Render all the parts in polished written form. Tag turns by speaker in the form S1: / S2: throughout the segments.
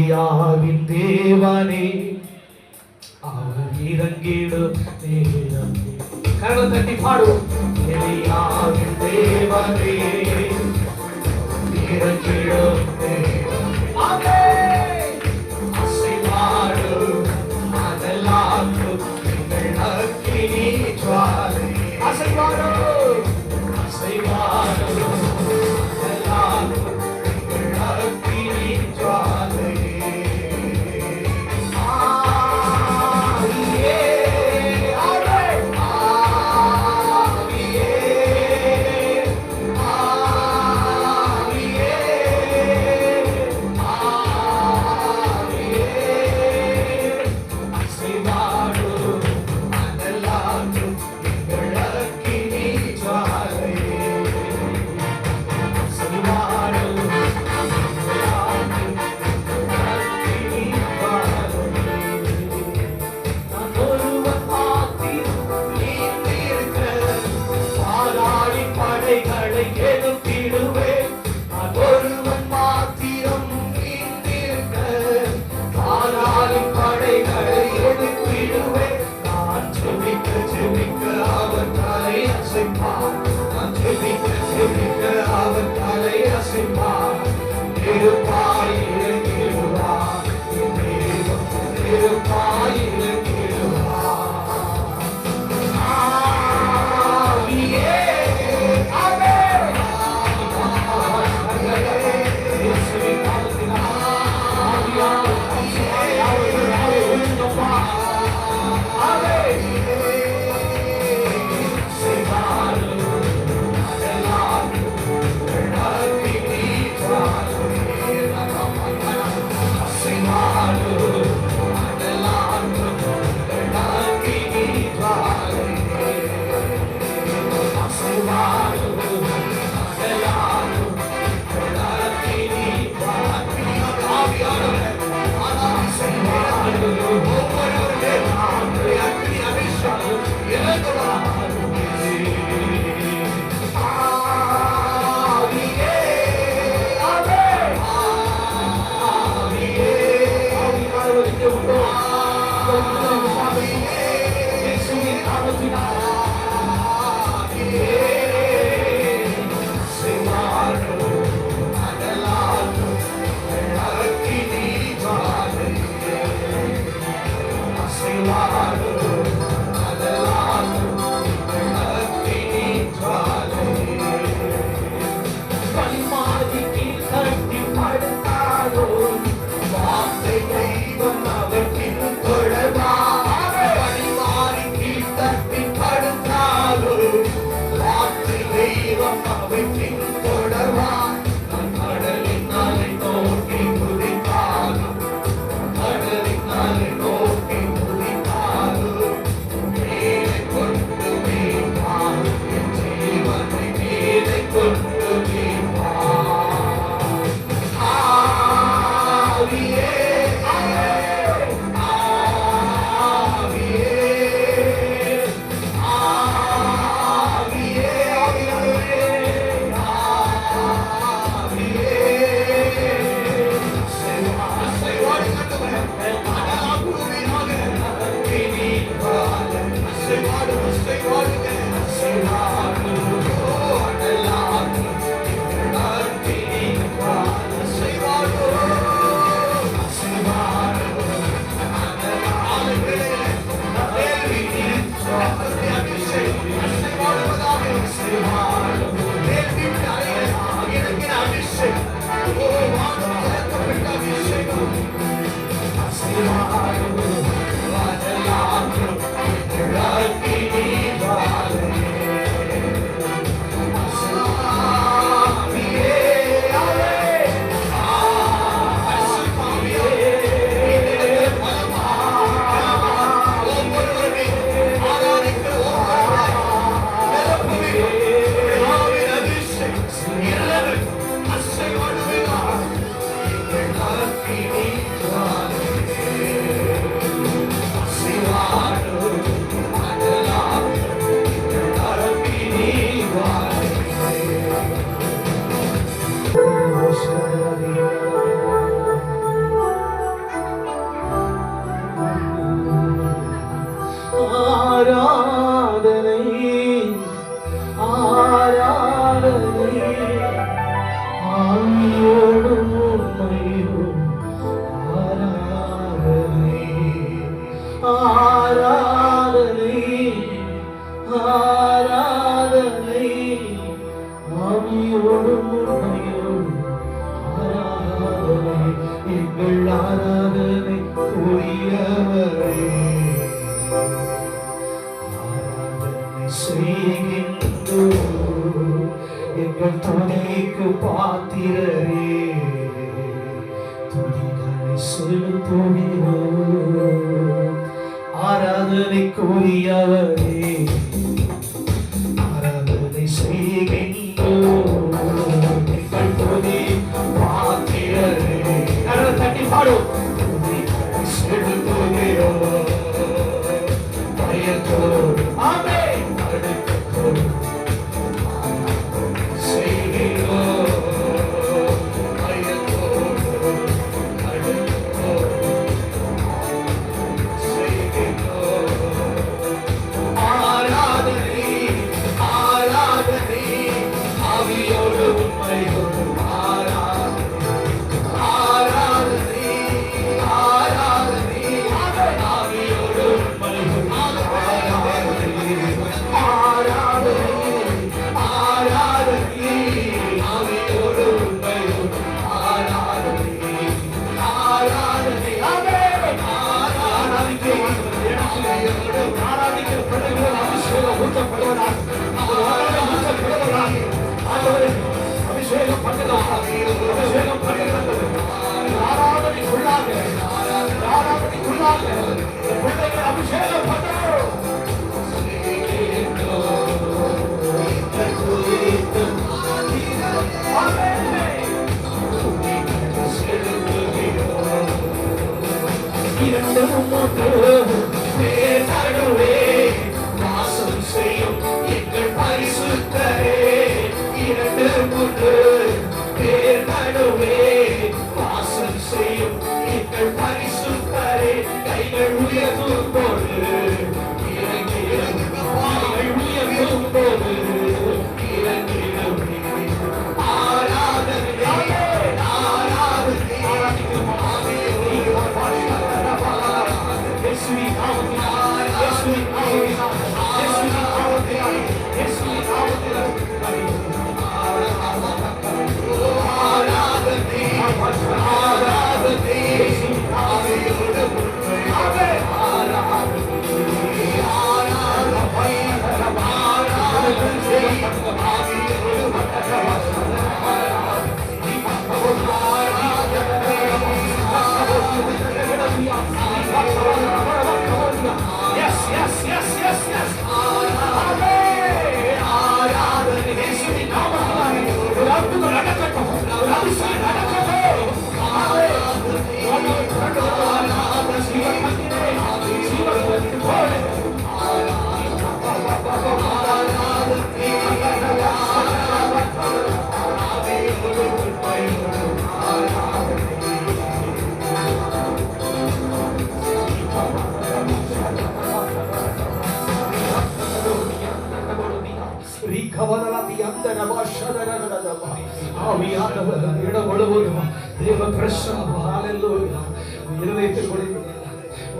S1: எலியாவின் தேவனே அவர் இறங்கிடும் நேரம். கரங்களை தட்டி பாடுவோம். எலியாவின் தேவனே இறங்கிடும் நேரம். அசைவாடும் அதலாக்கும் எங்கள் அக்கினி ஜுவாலை. அசைவாடும் அசைவாடும் அதலாக்கும் எங்கள் அக்கினி ஜுவாலை. எங்கள் ஆராதனை உரியவரே, ஆராதனை செய்கின்றோம் எங்கள் துணைக்கு பாத்திரரே, துதிகளை செலுத்துகிறோம் ஆராதனைக்குரியவரே, ஆராதனை செய்கின்றோம் எங்கள் துதி பாத்திரரே. கரங்களை தட்டி பாடும். துதிகளை செலுத்துகிறோம் பயத்தோடு ஆமென் அடுக்கத்தோடு அபிஷேகம் பண்ணுகிறார். ஆராதனைக்குள்ளாக அபிஷேகம் பண்ணுகிறோம். இரண்டு மூன்று பேர் நடுவே வாசம் செய்யும் எங்கள் பரிசுத்தரே, இரண்டு மூன்று பேர் நடுவே வாசம் செய்யும் எங்கள் பரிசுத்தரே, கைகள் உயர்த்தும் போது இறங்கிடும், கைகள் உயர்த்தும் போது இறங்கிடும். ஆராதனை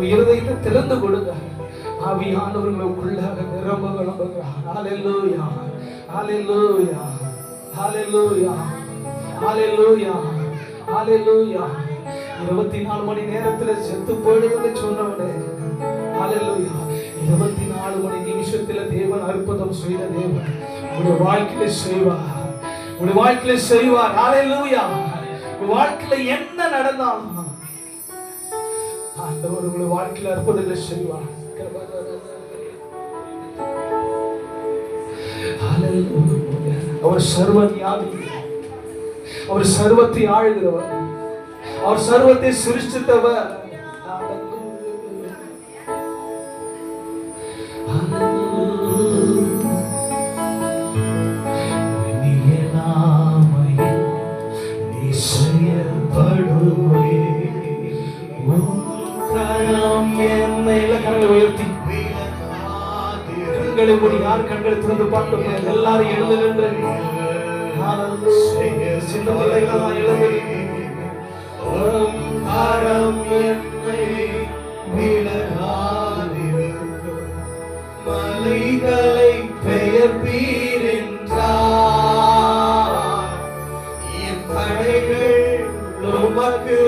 S1: இருதயத்தை திறந்து கொடுங்க. ஆவியானவர்களுக்குள்ளாக நிரம்ப கிளம்புங்க. ஹல்லேலூயா ஹல்லேலூயா ஹல்லேலூயா ஹல்லேலூயா ஹல்லேலூயா. 24 மணி நேரத்துல செத்து போயிடுன்னு சொன்னவனே, ஹல்லேலூயா, 24 மணி நிமிஷத்துல தேவன் அற்புதம் செய்த தேவன் உங்களுடைய வாழ்க்கையில செய்வார், உங்களுடைய வாழ்க்கையில செய்வார். ஹல்லேலூயா. உங்க வாழ்க்கையில என்ன நடந்தாலும் ஆண்டவர் உங்களுடைய வாழ்க்கையில அற்புதங்களை செய்வார். அவர் சர்வ ஞானி, அவர் சர்வத்தை ஆளுகிறவர், அவர் சர்வத்தை சிருஷ்டித்தவர். யார் கண்களை திறந்து பார்க்க எல்லாரும் எழுந்து நின்று சின்ன பிள்ளைகளா எழுந்து மலைகளை பெயர்ப்பீர் என்றார், என் படைகள் உமக்கு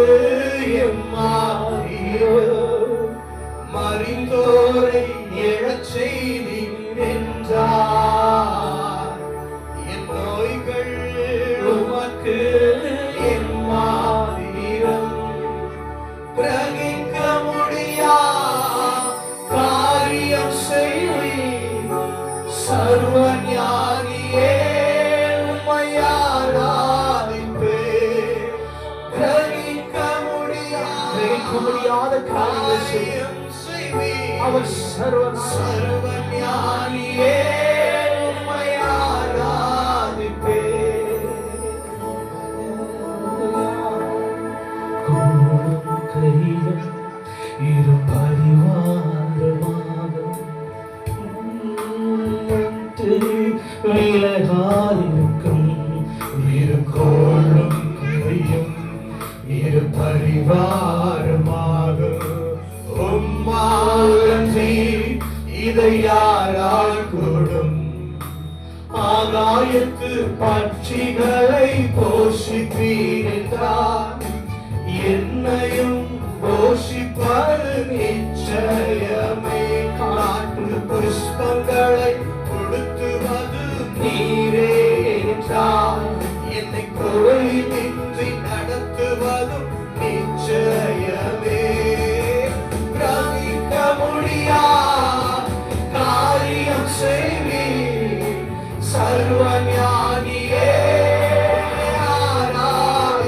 S1: கணிக்க முடியாத காரியங்களை செய்யும் அவர் சர்வஞானியே. உம்மை ஆராதிப்பேன். கூடும் கையில் இரு பரிவாரமாக விலகாதிருக்கும் இரு கோளும் கையும் இரு பரிவாரமாக உம்மாலன்றி இதை யாரால் கூடும்? ஆகாயத்து பட்சிகளை போஷிப்பீரென்றார் என்னையும் போஷிப்பது நிச்சயமே. காட்டு புஷ்பங்களை கொடுத்துவது நீரே என்றார் என்னை குறையின்றி நடத்துவதும் நிச்சயமே. கிரகிக்க முடியா காரியம் செய்வீர் சர்வஞானியே.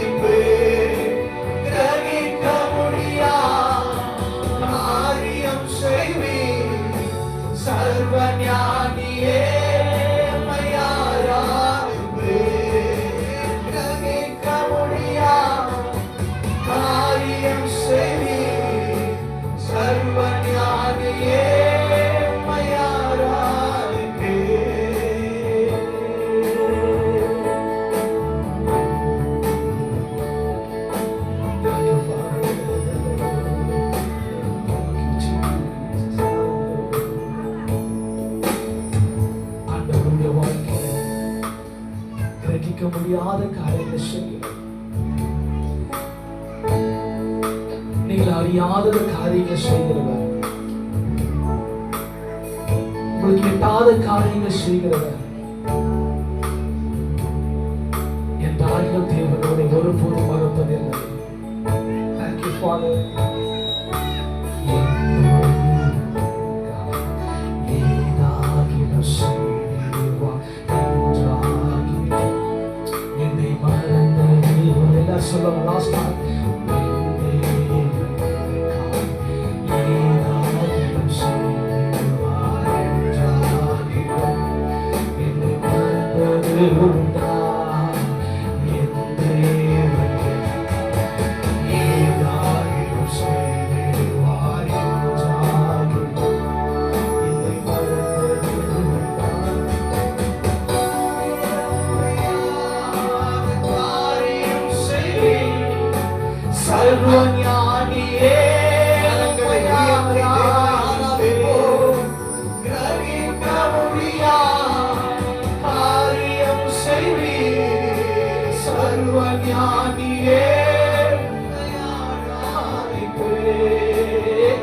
S1: ஆராதிப்பேன். கிரகிக்க முடியா காரியம் செய்வீர் சர்வஞானியே. முடியாத காரியங்களை செய்கிறோம். நீங்கள் அறியாத காரியங்களை செய்கிறவர், உங்களுக்கு எட்டாத காரியங்களை செய்கிறவர் என்றாலும் தேவனோட ஒருபோதும் மறுப்பதில்லை. Thank you, Father. சொல்லுங்க last time. சர்வஞானியே கிரகிக்க முடியா காரியம் செய்வீர் சர்வஞானியே.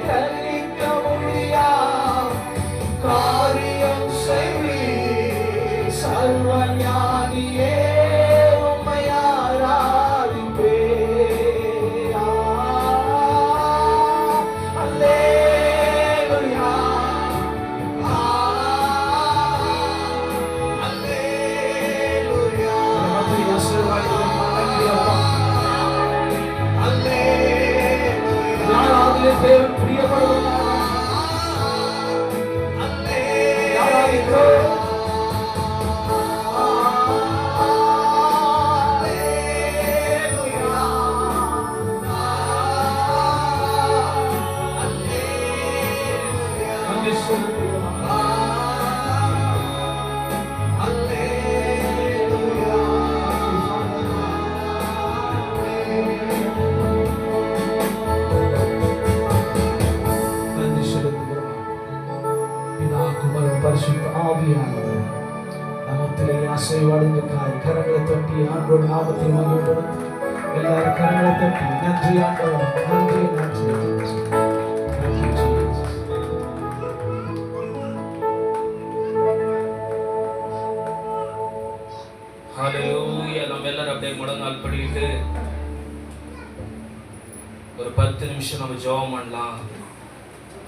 S1: கிரகிக்க முடியா காரியம் செய்வீர் சர்வஞானியே. தேவன் பரிசுத்த ஆவியானவர் நமத்திலே ஆசீர்வாதங்களுக்காக கரங்களை தட்டி ஆண்டோட நாமத்தை மகிழ்வுபடுத்தி எல்லாரும் கரங்களை தட்டி நன்றி ஆண்டவர், நன்றி நன்றி.
S2: ஹல்லேலூயா. நம்ம எல்லாரும் அப்படியே முழங்கால் படிட்டு ஒரு 10 நிமிஷம் நம்ம ஜெபம் பண்ணலாம்.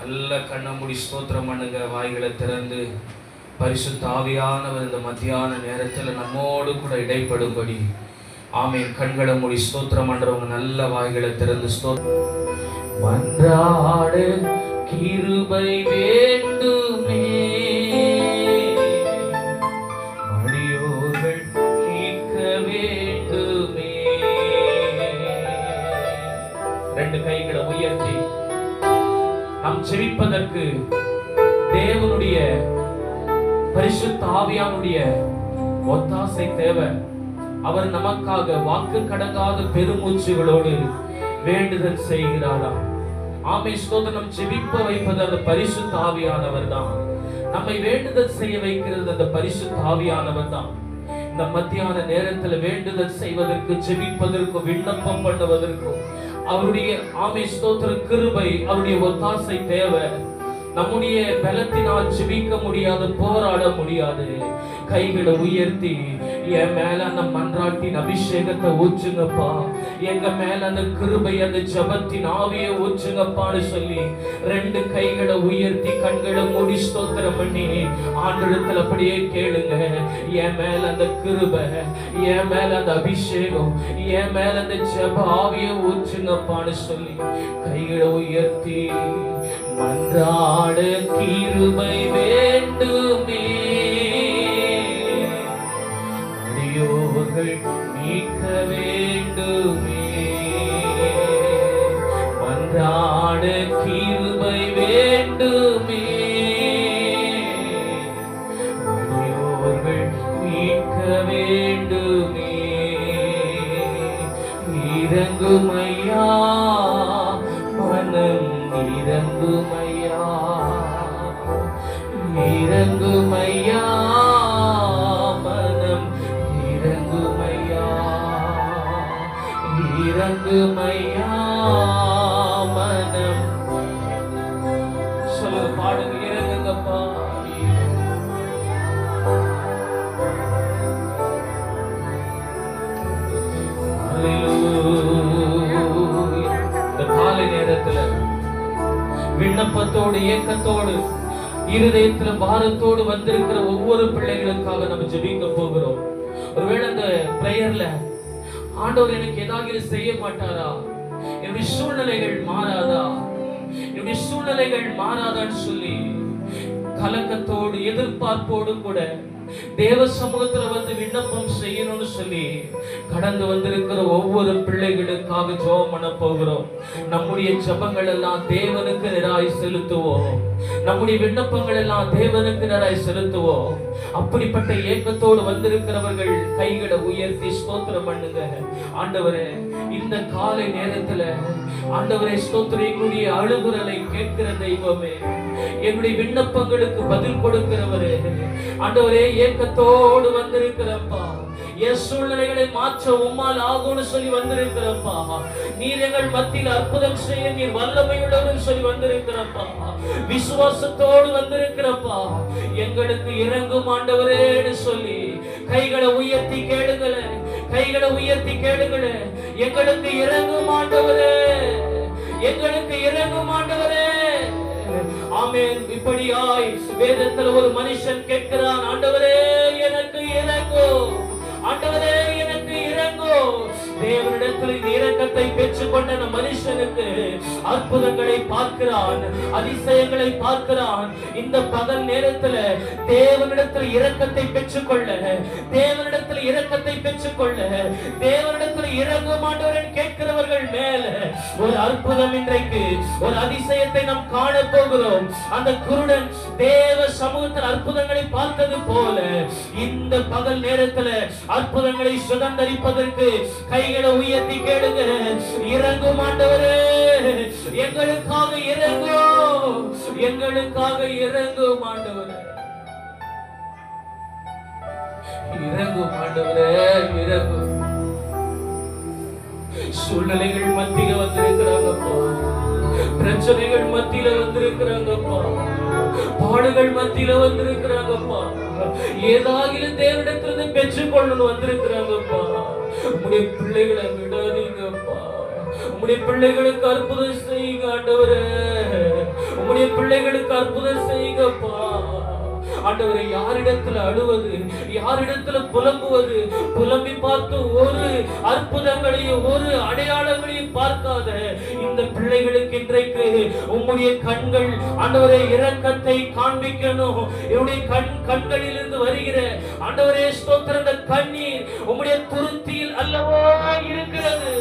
S2: நல்ல கண்ணை மூடி ஸ்தோத்திரம் பண்ணுங்க. வாய்களை திறந்து பரிசுத்த ஆவியானவர் இந்த மத்தியான நேரத்தில் நம்மோடு கூட இடைப்படும்படி ஆமென். கண்களை மூடி ஸ்தோத்திரம் பண்றவங்க நல்ல வாய்களை திறந்து ஸ்தோத்திரம் மன்றாட கிருபை வேண்டுமே, மடியோர்கள் கேட்க வேண்டுமே. ரெண்டு கைகளை உயர்த்தி நாம் ஜெபிப்பதற்கு தேவனுடைய பரிசுத்த ஆவியானுடைய ஒத்தாசை தேவை. அவர் நமக்காக வாக்கு கடங்காத பெருமூச்சுகளோடு வேண்டுதல் செய்கிறாரா? ஆமை ஸ்தோத்திரம். ஜெபிக்க வைப்பது அந்த பரிசுத்த ஆவியானவர் தான். நம்மை வேண்டுதல் செய்ய வைக்கிறது அந்த பரிசுத்த ஆவியானவர் தான். இந்த மத்தியான நேரத்துல வேண்டுதல் செய்வதற்கு, ஜெபிப்பதற்கும், விண்ணப்பம் பண்ணுவதற்கும் அவருடைய ஆமை ஸ்தோத்திர கிருபை, அவருடைய ஒத்தாசை தேவை. நம்முடைய பலத்தினால் ஜெபிக்க முடியாது, போராட முடியாது. கைகளை உயர்த்தி என் மேல அந்த மன்றாட்டின் அபிஷேகத்தை ஊற்றுங்கப்பா, எங்க மேல அந்த கிருபை, அந்த ஜபத்தின் ஆவியை ஊற்றுங்கப்பான்னு சொல்லி ரெண்டு கைகளை உயர்த்தி கண்களை மூடி ஸ்தோத்திரம் பண்ணி ஆண்டவரிடத்தில் அப்படியே கேளுங்க. என் மேல அந்த கிருபை, என் மேல அந்த அபிஷேகம், என் மேல அந்த ஜப ஆவியை ஊற்றுங்கப்பான்னு சொல்லி கைகளை உயர்த்தி மன்றாட கிருபை வேண்டுமே, அடியோர்கள் மீட்க வேண்டுமே. மன்றாட கிருபை வேண்டுமே, அடியோர்கள் மீட்க வேண்டுமே. இறங்குமையா மனம், இறங்குமையா, இறங்குமையா மனம், இறங்குமையா, இறங்குமையா மனம். சொல்லுங்க, பாடுங்க, இறங்குங்கப்பா. இந்த காலை நேரத்துல விண்ணப்பத்தோடு, ஏக்கத்தோடு, இருதயத்துல பாரத்தோடு வந்திருக்கிற ஒவ்வொரு பிள்ளைகளுக்காக நம்ம ஜெபிக்க போகிறோம். ஒருவேளை அந்த பிரேயர்ல ஆண்டவர் எனக்கு ஏதாவது செய்ய மாட்டாரா, என்னுடைய சூழ்நிலைகள் மாறாதா, என்னுடைய சூழ்நிலைகள் மாறாதான்னு சொல்லி கலக்கத்தோடு, எதிர்பார்ப்போடு கூட தேவ சமூகத்துல வந்து விண்ணப்பம் செய்யணும்னு சொல்லி கடந்து வந்திருக்கிற ஒவ்வொரு பிள்ளைகளுக்காக ஜெபம் பண்ண போகிறோம். நம்முடைய ஜெபங்கள் எல்லாம் தேவனுக்கு நேராய் செலுத்துவோம். நம்முடைய விண்ணப்பங்கள் எல்லாம் தேவனுக்கு நேராய் செலுத்துவோம். அப்படிப்பட்ட ஏக்கத்தோடு வந்திருக்கிறவர்கள் கைகளை உயர்த்தி ஸ்தோத்திரம் பண்ணுங்க. ஆண்டவரே, இந்த காலை நேரத்துல ஆண்டவரே ஸ்தோத்திரம், எங்களுடைய அழுகுரலை கேட்கிற தெய்வமே, எங்களுடைய விண்ணப்பங்களுக்கு பதில் கொடுக்கிறவரே, ஆண்டவரே ஏக்கத்தோடு வந்திருக்கிறப்பா, என் சூழ்நிலைகளை மாற்ற உம்மால் ஆகும்னு சொல்லி வந்திருக்கிறப்பா. நீர் எங்கள் மத்தியில் அற்புதம் செய்ய நீர் வல்லமையுள்ளவர்னு சொல்லி வந்திருக்கிறப்பா. விசுவாசத்தோடு வந்திருக்கிறப்பா. எங்களுக்கு இறங்கும் ஆண்டவரேன்னு சொல்லி கைகளை உயர்த்தி கேளுங்களே, கைகளை உயர்த்தி கேளுங்களே. எங்களுக்கு இறங்கும் ஆண்டவரே, எங்களுக்கு இறங்கும் ஆண்டவரே. ஆமென். இப்படியாய் வேதத்தில் ஒரு மனுஷன் கேட்கிறான், ஆண்டவரே எனக்கு இறங்கும், ஆண்டவரே எனக்கு இறங்கும். தேவனிடத்தில் இந்த இரக்கத்தை பெற்றுக் கொண்ட அந்த மனுஷனுக்கு அற்புதங்களை பார்க்கிறான், அதிசயங்களை பார்க்கிறான். இந்த பகல் நேரத்துல தேவனிடத்தில் இரக்கத்தை பெற்றுக்கொள்ள, தேவனிடத்தில் இரக்கத்தை பெற்றுக்கொள்ள, தேவனிடத்தில் இறங்கும் ஆண்டவரே கேட்கிறவர்கள் மேல ஒரு அற்புதம், இன்றைக்கு ஒரு அதிசயத்தை நாம் காண போகிறோம். அந்த குருடன் தேவ சமூகத்தில் அற்புதங்களை பார்த்தது போல இந்த பகல் நேரத்துல அற்புதங்களை சுதந்தரிப்பதற்கு கைகளை உயர்த்தி கேளுங்க. இறங்கும் ஆண்டவரே, எங்களுக்காக இறங்கும், எங்களுக்காக இறங்கும் ஆண்டவரே, இறங்கும் ஆண்டவரே, இறங்கும். சூழ்நிலைகள் மத்தியில வந்திருக்கிறாங்கப்பா, பிரச்சனைகள் மத்தியில வந்திருக்கிறாங்கப்பா, பாடுகள் மத்தியில வந்திருக்கிறாங்கப்பா. ஏதாவது தேவனிடத்திலிருந்து பெற்றுக்கொள்ளணும் வந்திருக்கிறாங்கப்பா. உம்முடைய பிள்ளைகளை விடாதீங்கப்பா. உம்முடைய பிள்ளைகளுக்கு அற்புதம் செய்யுங்க ஆண்டவரே. உம்முடைய பிள்ளைகளுக்கு அற்புதம் செய்யுங்கப்பா. ஆண்டவரை யாரிடத்துல அழுவது, யாரிடத்துல புலம்புவது? புலம்பி பார்த்து ஒரு அற்புதங்களையும் ஒரு அடையாளங்களையும் பார்க்காத இந்த பிள்ளைகளுக்கு இன்றைக்கு உம்முடைய கண்கள் ஆண்டவரே இரக்கத்தை காண்பிக்கணும். என்னுடைய கண்களிலிருந்து வருகிற ஆண்டவரே ஸ்தோத்திரம், இந்த கண்ணீர் உம்முடைய துருத்தியில் அல்லவோ இருக்கிறது.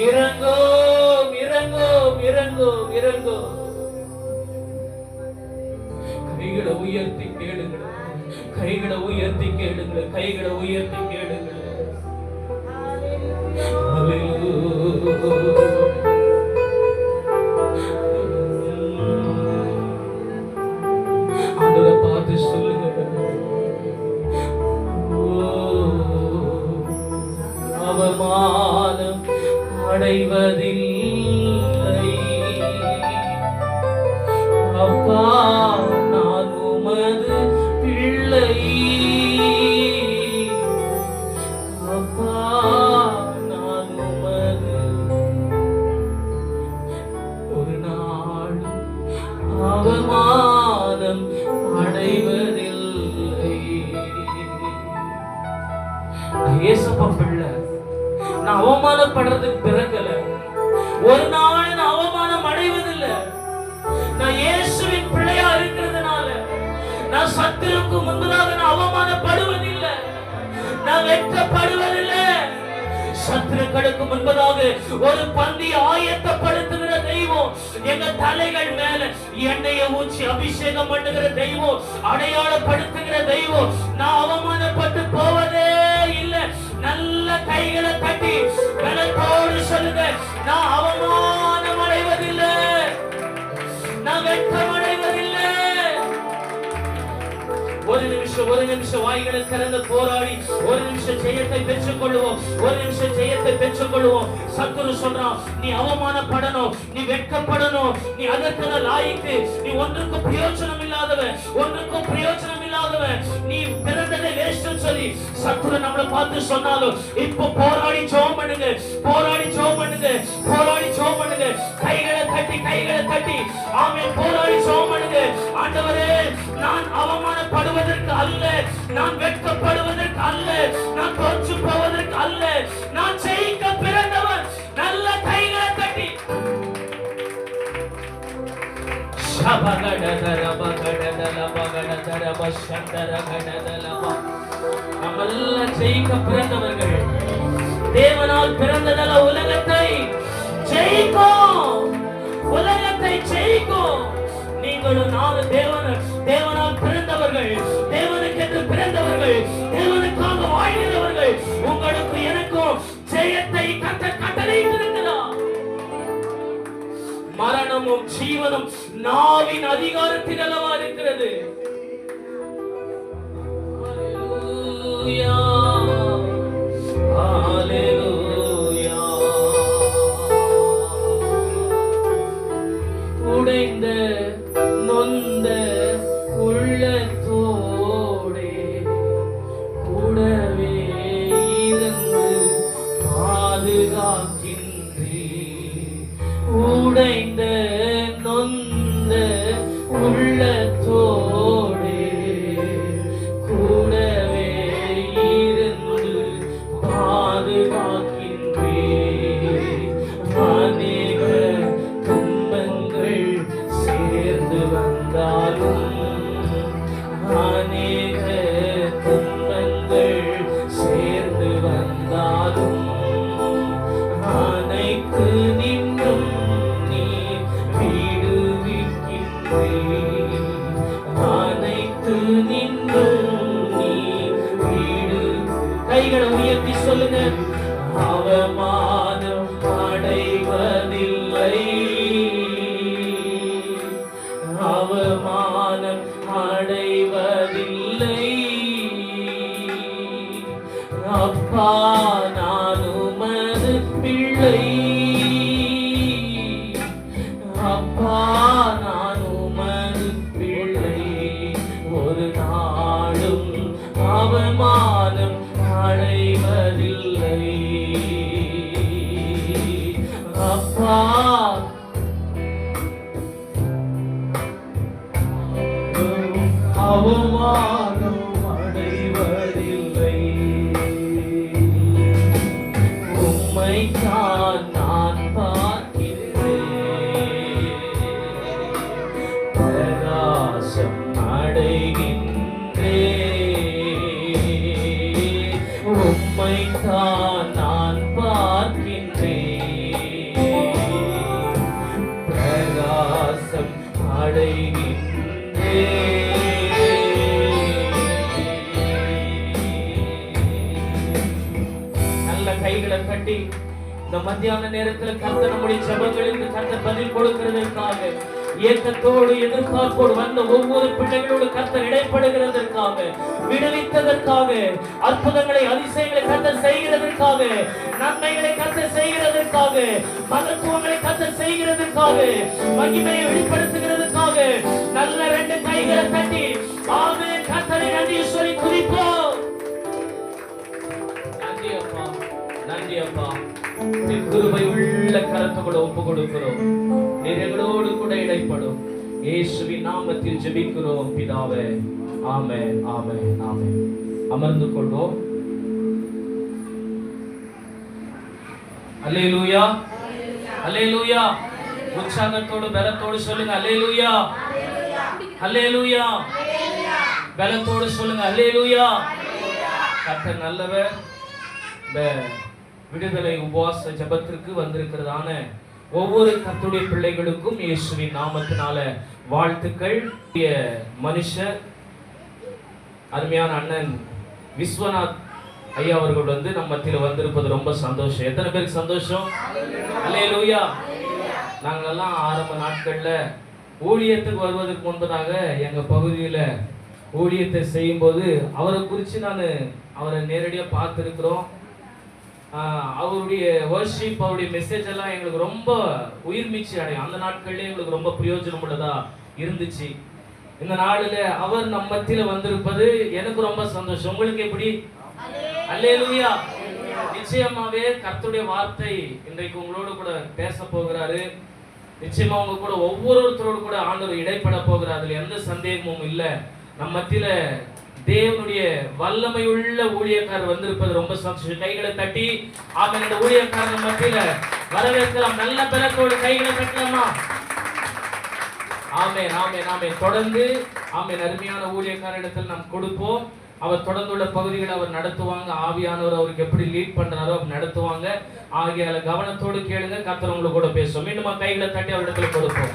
S2: இறங்கோம், இறங்கோம், இறங்கோம், இறங்கோம். கைகளை உயர்த்தி கேளுங்கள், கைகளை உயர்த்தி கேளுங்கள், கைகளை உயர்த்தி கேளுங்கள். ஆண்டவரை பார்த்து சொல்லுங்க, அவமானம் அடைவதில்லை அப்பா, நான் உமது பிள்ளை. அப்பா, நான் உமது. ஒரு நாள் அவமானம் அடைவதில்லை. ஏசப்பா பிள்ளை, நான் அவமானப்படுறதுக்கு பிறக்கல. ஒரு நாள் நான் அவமானம் அடைவதில்லை. நான் இயேசுவின் பிள்ளையா இருக்கிறதுனால நான் சத்துருக்கு முன்பதாக நான் அவமானப்படுவதில்லை, நான் வெட்கப்படுவதில்லை. சத்துருக்களுக்கு முன்பதாக ஒரு பந்தி ஆயத்தப்படுத்துகிற தெய்வம், எங்க தலைகள் மேல எண்ணெயை ஊற்றி அபிஷேகம் பண்ணுகிற தெய்வம், அடையாளப்படுத்துகிற தெய்வம். நான் அவமானப்பட்டு போவதே இல்லை. நல்ல கைகளை தட்டி பலத்தோடு சொல்லுங்க, நான் அவமானம் அடைவதில்லை, நான் வெட்கம் அடைவதில்லை. ஒரு நிமிஷம் வாய்களை திறந்து போராடி ஒரு நிமிஷம் ஜெயத்தை பெற்றுக் கொள்வோம், ஒரு நிமிஷம் ஜெயத்தை பெற்றுக் கொள்வோம். சத்துரு சொல்றான், நீ அவமானப்படணும், நீ வெட்கப்படணும், நீ அதற்கான லாய்க்கு, நீ ஒன்றுக்கும் பிரயோஜனம் இல்லாதவன், ஒன்றுக்கும் பிரயோஜனம் இல்லாதவன், நீ பிறந்ததை வேஸ்ட்னு சொல்லி சத்துரு நம்மளை பார்த்து சொன்னாலும் இப்போ போராடி ஜெபம் பண்ணுங்க, போராடி ஜெபம் பண்ணுங்க, போராடி ஜெபம் பண்ணுங்க. கைகளை தட்டி ஆமென், போராடி ஜெபம் பண்ணுங்க. ஆண்டவரே, நான் அவமானப்படுவதற்கு அல்ல, நான் வெட்கப்படுவதற்கு அல்ல, நான் தோற்று போவதற்கு அல்ல, நான் ஜெயிக்க பிறந்தவன். நல்ல கைகளை தட்டி நம்மெல்லாம் ஜெயிக்க பிறந்தவர்கள். தேவனால் பிறந்ததல்ல, உலகத்தை ஜெயிக்கும், உலகத்தை ஜெயிக்கும். நீங்களும் நானும் தேவனால் பிறந்தவர்கள், தேவனுக்கென்று பிறந்தவர்கள், தேவனுக்காக வாழ்கிறவர்கள். உங்களுக்கு எனக்கும் ஜெயத்தை கட்டளையிட்டிருக்கிறார். மரணமும் ஜீவனும் நாவின் அதிகாரத்தில் அல்லவா இருக்கிறது. ஹல்லேலூயா, உடைந்த நொந்த உள்ளத்தோடே கூடவே இருந்து பாதுகாக்கின்றே. உடைந்த நொந்த உள்ளத்தோடே கூடவே இருந்து பாதுகாக்கின்றே. அநேக துன்பங்கள் சேர்ந்து வந்தாலும், அநேக துன்பங்கள் சேர்ந்து வந்தாலும், அனைத்து நின்றும் நீ விடுவிக்கின்றே. அனைத்து நின்றும் நீ விடு. கைகளை உயர்த்தி சொல்லுங்க, அவமானம் அடைவதில்லை, அவமானம் அடைவதில்லை. அப்பா, நான் உமது பிள்ளை. அப்பா, நான் உமது பிள்ளை. ஒரு நாளும் அவமானம் அடைவதில்லை. அப்பா, அவமானம் இந்த மத்தியான நேரத்தில் கர்த்தர் நம்முடைய ஜெபங்களுக்கு கர்த்தர் பதில் கொடுக்கிறதற்காக, ஏக்கத்தோடு எதிர்பார்ப்போடு வந்த ஒவ்வொரு பிள்ளைகளோடு கர்த்தர் இடைப்படுகிறதற்காக, விடுவித்ததற்காக, அற்புதங்களை அதிசயங்களை கர்த்தர் செய்கிறதற்காக, நன்மைகளை கர்த்தர் செய்கிறதற்காக, மகத்துவங்களை கர்த்தர் செய்கிறதற்காக, மகிமையை வெளிப்படுத்துகிறதற்காக நல்ல 2 கைகளை தட்டி ஆமென் கர்த்தரை நன்றி சொல்லி துதிப்போம். நன்றி அப்பா, நன்றி அப்பா. கிருபை உள்ள கரத்துக்குள்ள ஒப்பு கொடுக்கிறோம். நீர் எங்களோடு கூட இடைப்படும். இயேசுவின் நாமத்தில் ஜெபிக்கிறோம் பிதாவே. ஆமென், ஆமென், ஆமென். அமர்ந்து கொள்வோம். அல்லேலூயா, அல்லேலூயா. உற்சாகத்தோடு பலத்தோடு சொல்லுங்க அல்லேலூயா, அல்லேலூயா. பலத்தோடு சொல்லுங்க அல்லேலூயா. கர்த்தர் நல்லவர். விடுதலை உபவாச ஜெபத்திற்கு வந்திருக்கிறதான ஒவ்வொரு கர்த்தருடைய பிள்ளைகளுக்கும் இயேசுவின் நாமத்தினால வாழ்த்துக்கள். மனுஷர் அருமையான அண்ணன் விஸ்வநாத் ஐயா அவர்கள் நம்ம மத்தியில் வந்திருப்பது ரொம்ப சந்தோஷம். எத்தனை பேருக்கு சந்தோஷம்? அல்லேலூயா. நாங்களெல்லாம் ஆரம்ப நாட்கள்ல ஊழியத்துக்கு வருவதற்கு முன்பதாக எங்க பகுதியில ஊழியத்தை செய்யும் போது அவரை குறித்து அவரை நேரடியாக பார்த்துருக்கிறோம். அவருடைய வர்ஷிப், அவருடைய மெசேஜ் எல்லாம் எங்களுக்கு ரொம்ப உயிர்மிச்சு அடையும். அந்த நாட்கள்லேயே எங்களுக்கு ரொம்ப பிரயோஜனம் உள்ளதா இருந்துச்சு. இந்த நாளில் அவர் நம்ம மத்தியில் வந்திருப்பது எனக்கு ரொம்ப சந்தோஷம். உங்களுக்கு எப்படி? அல்லேலூயா. நிச்சயமாவே கர்த்தருடைய வார்த்தை இன்றைக்கு உங்களோடு கூட பேச போகிறாரு. நிச்சயமா உங்க கூட ஒவ்வொருத்தரோடு கூட ஆண்டவர் இடைப்பட போகிறார். அதுல எந்த சந்தேகமும் இல்லை. நம்ம மத்தியில தேவனுடைய வல்லமையுள்ள ஊழியக்காரர் வந்திருப்பது ரொம்ப சந்தோஷம். கைகளை தட்டி ஆமென். இந்த ஊழியக்காரர் மத்தியில வரவேற்கலாம். நல்ல பலத்தோடு கைகளை தட்டலாமா? ஆமென், ஆமென், ஆமென். தொடர்ந்து ஆமென் அருமையான ஊழியக்காரரிடத்தில் நாம் கொடுப்போம். அவர் தொடர்ந்துள்ள பகுதிகளை அவர் நடத்துவாங்க. ஆவியானவர் அவருக்கு எப்படி லீட் பண்றாரோ அவர் நடத்துவாங்க. ஆகியால கவனத்தோடு கேளுங்க. கர்த்தர் உங்களுக்கு கூட பேசுவோம். மீண்டுமா கைகளை தட்டி அவரிடத்துல கொடுப்போம்.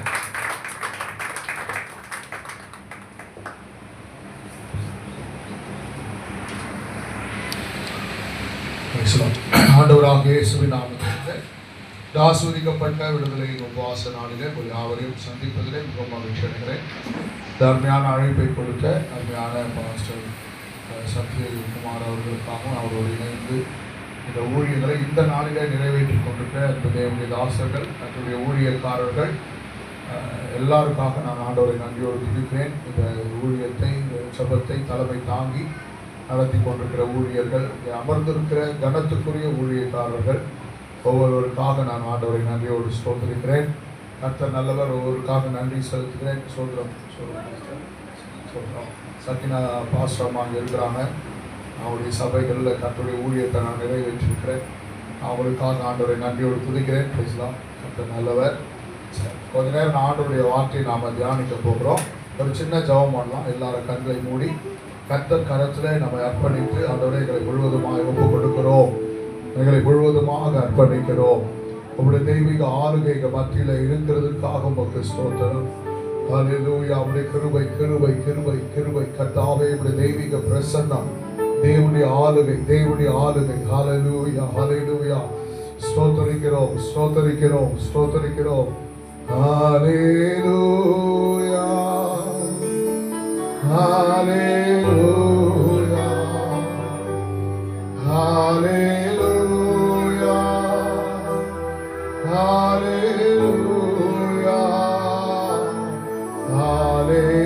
S3: ஆண்டவராகிய இயேசுவின் நாமத்தில் ஆசீர்வதிக்கப்பட்ட விடுதலை உபவாச நாளிலே யாவரையும் சந்திப்பதிலே மிகவும் மகிழ்ச்சி அடைகிறேன். அருமையான அழைப்பை கொடுத்த அருமையான பாஸ்டர் சத்யகுமார் அவர்களுக்காகவும் அவரோடு இணைந்து இந்த ஊழியர்களை இந்த நாளிலே நிறைவேற்றி கொண்டிருக்கிற அந்த தேவனுடைய தாசர்கள், தன்னுடைய ஊழியக்காரர்கள் எல்லாருக்காக நான் ஆண்டவரை நன்றியோடு துதிக்கிறேன். இந்த ஊழியத்தை, இந்த ஜெபத்தை தலைமை தாங்கி நடத்தி கொண்டிருக்கிற ஊழியர்கள், அமர்ந்திருக்கிற கனத்துக்குரிய ஊழியக்காரர்கள் ஒவ்வொருவருக்காக நான் ஆண்டவரை நன்றியோடு ஸ்தோத்திரிக்கிறேன். கர்த்தர் நல்லவர். ஒவ்வொருக்காக நன்றி செலுத்துகிறேன். சோதரம் சக்கினா பாஸ்டர் அங்கே இருக்கிறாங்க. அவருடைய சபைகளில் கர்த்தருடைய ஊழியத்தை நான் நிறைவேற்றிருக்கிறேன். அவங்களுக்காக ஆண்டவரை நன்றியோடு துதிக்கிறேன். பேசலாம். கர்த்தர் நல்லவர். கொஞ்ச நேரம் ஆண்டவருடைய வார்த்தையை நாம் தியானிக்க போகிறோம். ஒரு சின்ன ஜெபம் பண்ணலாம். எல்லாரும் கண்களை மூடி கர்த்தர் கரத்தில் நம்ம அர்ப்பணித்து ஆண்டவரை எங்களை முழுவதுமாக ஒப்புக் கொடுக்கிறோம். எங்களை முழுவதுமாக அர்ப்பணிக்கிறோம். உங்களுடைய தெய்வீக ஆளுகை மத்தியில் இருக்கிறதுக்காக உமக்கு ஸ்தோத்திரம். ஹல்லேலூயா. உம்முடைய கிருபை கிருபை கிருபை கிருபை கர்த்தாவே, உம்முடைய தெய்வீக பிரசன்னம், தேவனுடைய ஆளுகை, தேவனுடைய ஆளுகை. ஹல்லேலூயா, ஹல்லேலூயா. ஸ்தோத்திரிக்கிறோம், ஸ்தோத்திரிக்கிறோம், ஸ்தோத்திரிக்கிறோம். ஹல்லேலூயா, ஹல்லேலூயா, ஹல்லேலூயா, ஹல்லேலூயா, ஹல்லேலூயா,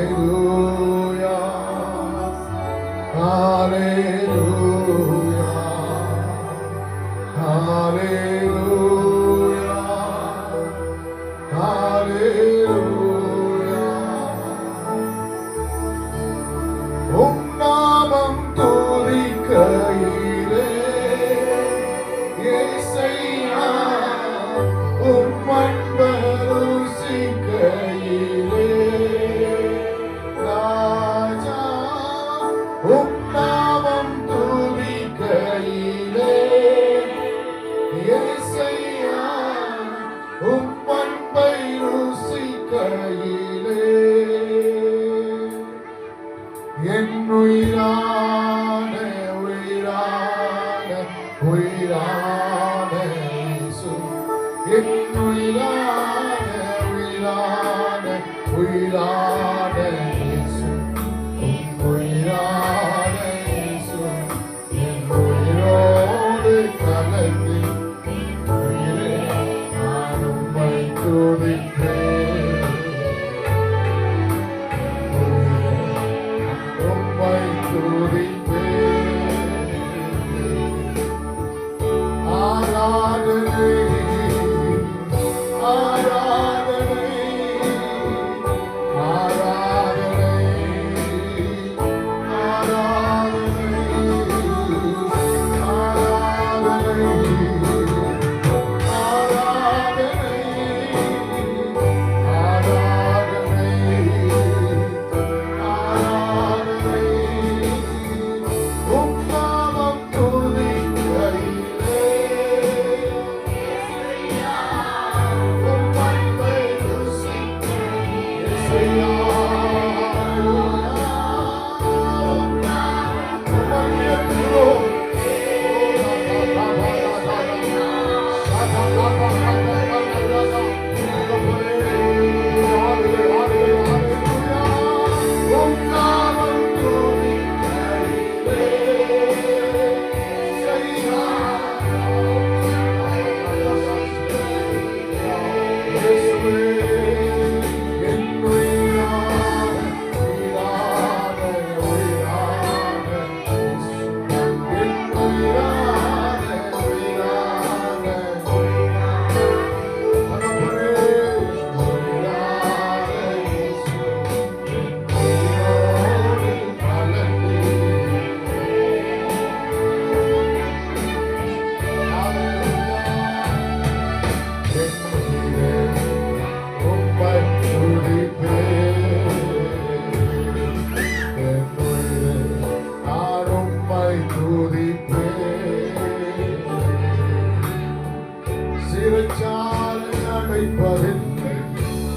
S3: ஹல்லேலூயா, ஹல்லேலூயா, ஹல்லேலூயா. உம் நாமம் துதிக்கையிலே இயேசையா, உம் அன்பை ருசிக்கையிலே ராஜா, உம் நாமம் துதிக்கையிலே இயேசையா, உம் அன்பை ருசிக்கையிலே என் உயிரான உயிரான உயிரான இயேசுவே, உயிரான இயேசு, உயிரான இயேசு, என் உயிரோடு கலந்து உயிரே நான் உம்மை துதிப்பேன். உயிரே உம்மை துதிப்பேன். ஆராதனை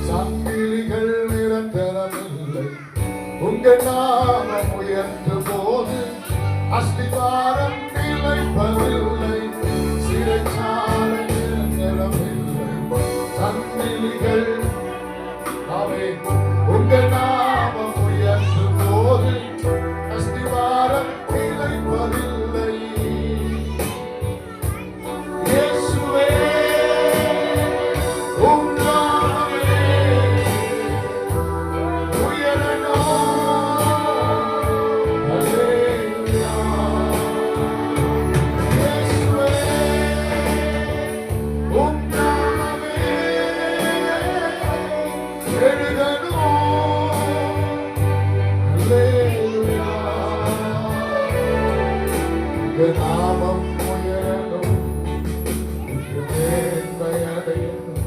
S3: சங்கிலிகள் நிரந்தரமில்லை. உங்கள் நாமம் உயர்ந்த போது அஸ்திவாரம் நிலைப்பதில்லை. சிறைச்சாலை நிரந்தரமில்லை. சங்கிலிகள் அவை உங்கள் நாமம் உயர்ந்த போது அஸ்திவாரம் நிலைப்பதில்லை. நாமம் உயரணும், மேன்மையடையணும்,